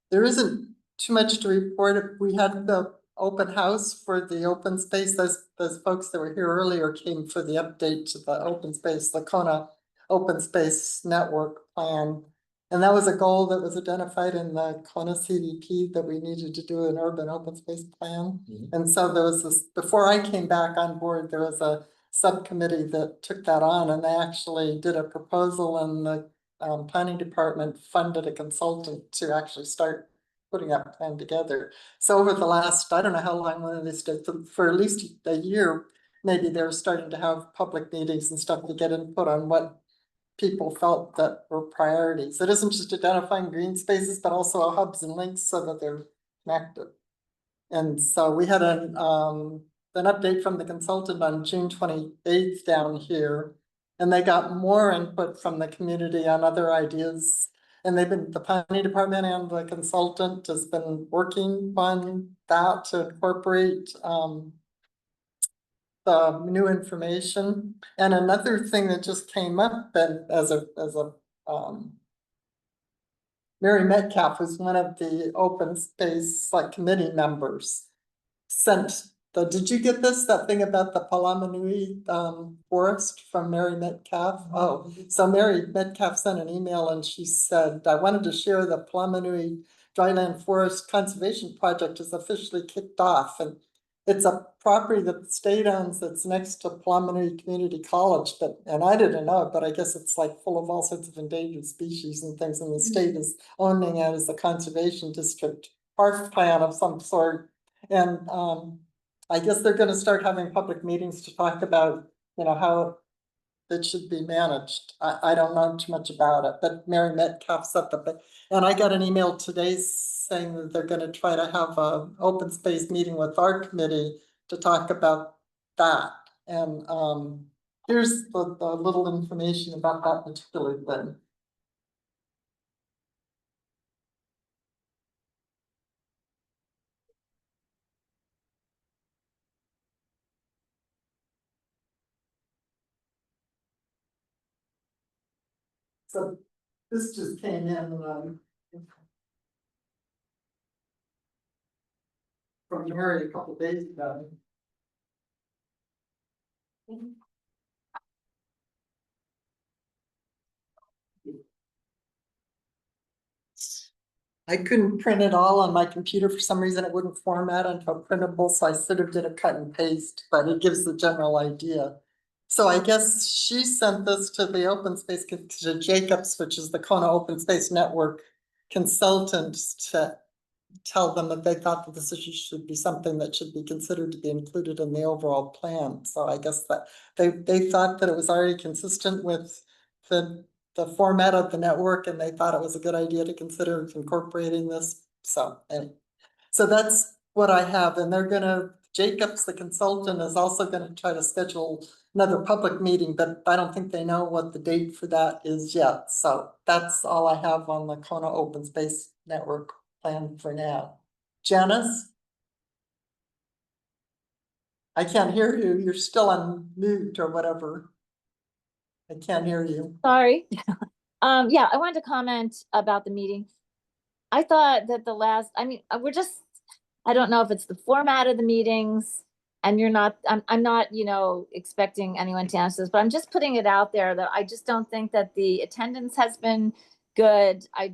There isn't too much to report. We had the open house for the open space. Those folks that were here earlier came for the update to the open space, the Kona open space network plan. And that was a goal that was identified in the Kona CDP that we needed to do an urban open space plan. And so there was this, before I came back on board, there was a subcommittee that took that on and they actually did a proposal and the planning department funded a consultant to actually start putting that plan together. So over the last, I don't know how long one of these did, for at least a year, maybe they were starting to have public meetings and stuff to get input on what people felt that were priorities. It isn't just identifying green spaces, but also hubs and links so that they're connected. And so we had an update from the consultant on June 28th down here. And they got more input from the community on other ideas. And the planning department and the consultant has been working on that to incorporate, the new information. And another thing that just came up and Mary Metcalf was one of the open space committee members. Did you get this, that thing about the Palamanui forest from Mary Metcalf? Oh, so Mary Metcalf sent an email and she said, I wanted to share the Palamanui Dryland Forest Conservation Project is officially kicked off, and it's a property that the state owns that's next to Palamanui Community College, and I didn't know it, but I guess it's like full of all sorts of endangered species and things, and the state is owning it as a conservation district park plan of some sort. And I guess they're gonna start having public meetings to talk about, how it should be managed. I don't know too much about it, but Mary Metcalf set up. And I got an email today saying that they're gonna try to have a open space meeting with our committee to talk about that. And here's the little information about that particular thing. So this just came in from Mary a couple days ago. I couldn't print it all on my computer. For some reason, it wouldn't format into a printable, so I sort of did a cut and paste, but it gives the general idea. So I guess she sent this to the open space, to Jacobs, which is the Kona Open Space Network consultant, to tell them that they thought that this issue should be something that should be considered to be included in the overall plan. So I guess that they thought that it was already consistent with the format of the network, and they thought it was a good idea to consider incorporating this. So anyway, so that's what I have, and Jacobs, the consultant, is also gonna try to schedule another public meeting, but I don't think they know what the date for that is yet. So that's all I have on the Kona Open Space Network plan for now. Janice? I can't hear you. You're still on mute or whatever. I can't hear you. Sorry. Yeah, I wanted to comment about the meeting. I thought that I don't know if it's the format of the meetings, and I'm not, expecting anyone to answer this, but I'm just putting it out there that I just don't think that the attendance has been good. I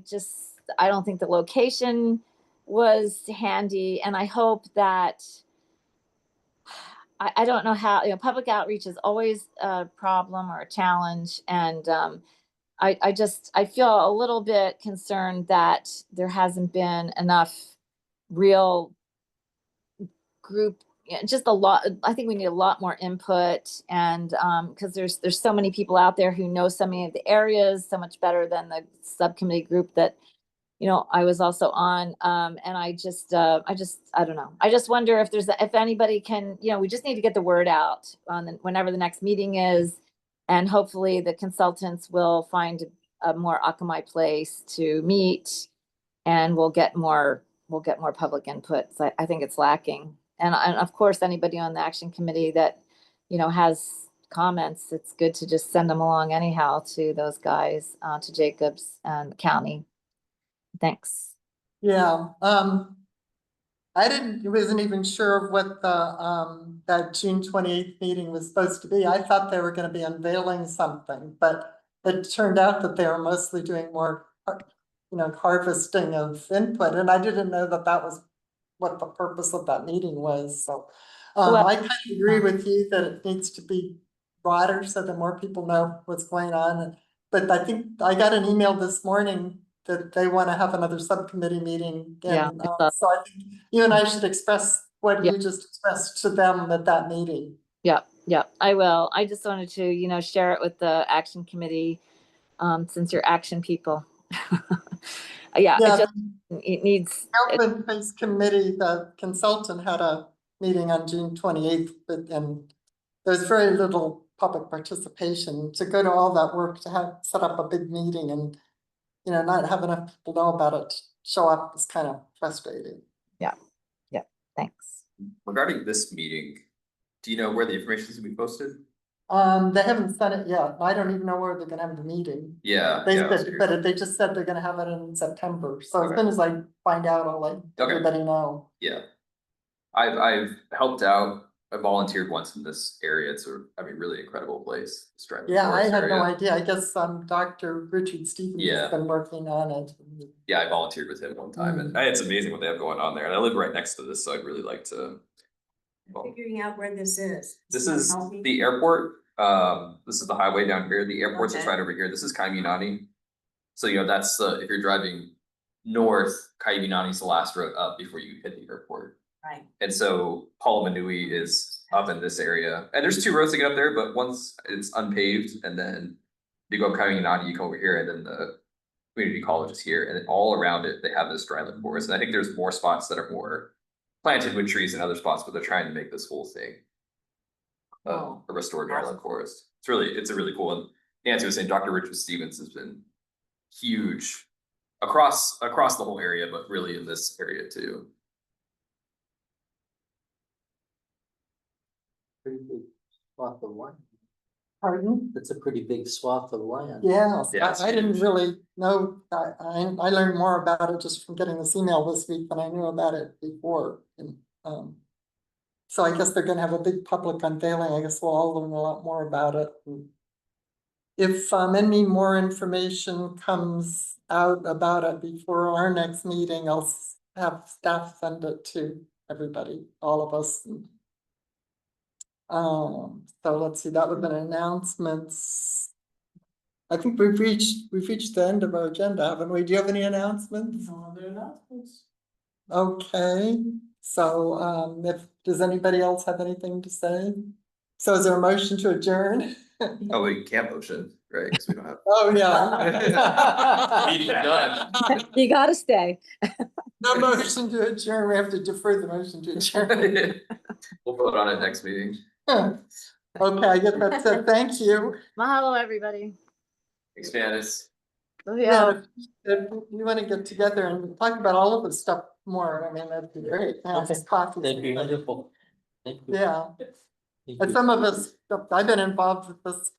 don't think the location was handy, and I hope that I don't know how, public outreach is always a problem or a challenge, and I feel a little bit concerned that there hasn't been enough real group, just a lot. I think we need a lot more input, and because there's so many people out there who know so many of the areas so much better than the subcommittee group that I was also on, and I don't know. I just wonder if anybody can, we just need to get the word out on whenever the next meeting is, and hopefully the consultants will find a more Akamai place to meet, and we'll get more public input. So I think it's lacking, and of course anybody on the action committee that has comments, it's good to just send them along anyhow to those guys, to Jacobs and the county. Thanks. Yeah, wasn't even sure of what that June 28th meeting was supposed to be. I thought they were gonna be unveiling something, but it turned out that they were mostly doing more, harvesting of input, and I didn't know that that was what the purpose of that meeting was, so. I kind of agree with you that it needs to be broader so that more people know what's going on. But I think I got an email this morning that they want to have another subcommittee meeting. And so I think you and I should express what you just expressed to them at that meeting. Yeah, I will. I just wanted to, share it with the action committee, since you're action people. Yeah, it needs. The Open Space Committee, the consultant had a meeting on June 28th, but, and there's very little public participation. To go to all that work to have, set up a big meeting and, you know, not have enough people know about it, show up is kind of frustrating. Thanks. Regarding this meeting, do you know where the information is gonna be posted? They haven't sent it yet. I don't even know where they're gonna have the meeting. Yeah, They yeah, I was said, curious. but they just said they're gonna have it in September. So as Okay. soon as I find out, I'll let Okay. everybody know. Yeah. I've helped out, I volunteered once in this area. It's a, I mean, really incredible place. Stratton Yeah, I Forest had no area. idea. I guess Dr. Richard Stevens Yeah. has been working on it. Yeah, I volunteered with him one time and it's amazing what they have going on there. And I live right next to this, so I'd really like to. Well, Figuring out where this is. this Someone is help me? the airport. This is the highway down here. The airport's just Okay. right over here. This is Kaiminani. So, you know, that's the, if you're driving north, Kaiminani's the last road up before you hit the airport. Right. And so Palamanui is up in this area. And there's two roads to get up there, but one's it's unpaved and then you go up Kaiminani, you come over here and then the community college is here. And then all around it, they have this dryland forest. And I think there's more spots that are more planted with trees than other spots, but they're trying to make this whole thing a restored dryland forest. It's a really cool, and Nancy was saying Dr. Richard Stevens has been huge across the whole area, but really in this area too. Pretty big swath of land. Pardon? That's a pretty big swath of land. Yes, Yeah, it's I didn't huge. really know, I learned more about it just from getting this email this week than I knew about it before. And, so I guess they're gonna have a big public unveiling. I guess we'll all learn a lot more about it. And if any more information comes out about it before our next meeting, I'll have staff send it to everybody, all of us. So let's see, that would have been announcements. I think we've reached the end of our agenda, haven't we? Do you have any announcements? No other announcements. Okay, so does anybody else have anything to say? So is there a motion to adjourn? Oh, we can't motion, right? Cause we don't have. Oh, yeah. Meeting done. You gotta stay. No motion to adjourn, we have to defer the motion to adjourn. We'll vote on it next meeting. Okay, I guess that's it, thank you. Mahalo, everybody. Thanks, Janice. Oh, Yeah, yeah. if you wanna get together and talk about all of this stuff more, I mean, that'd be great. Have Okay. coffee. That'd be wonderful. Thank you. Yeah, Thank and you. some of us, I've been involved with this.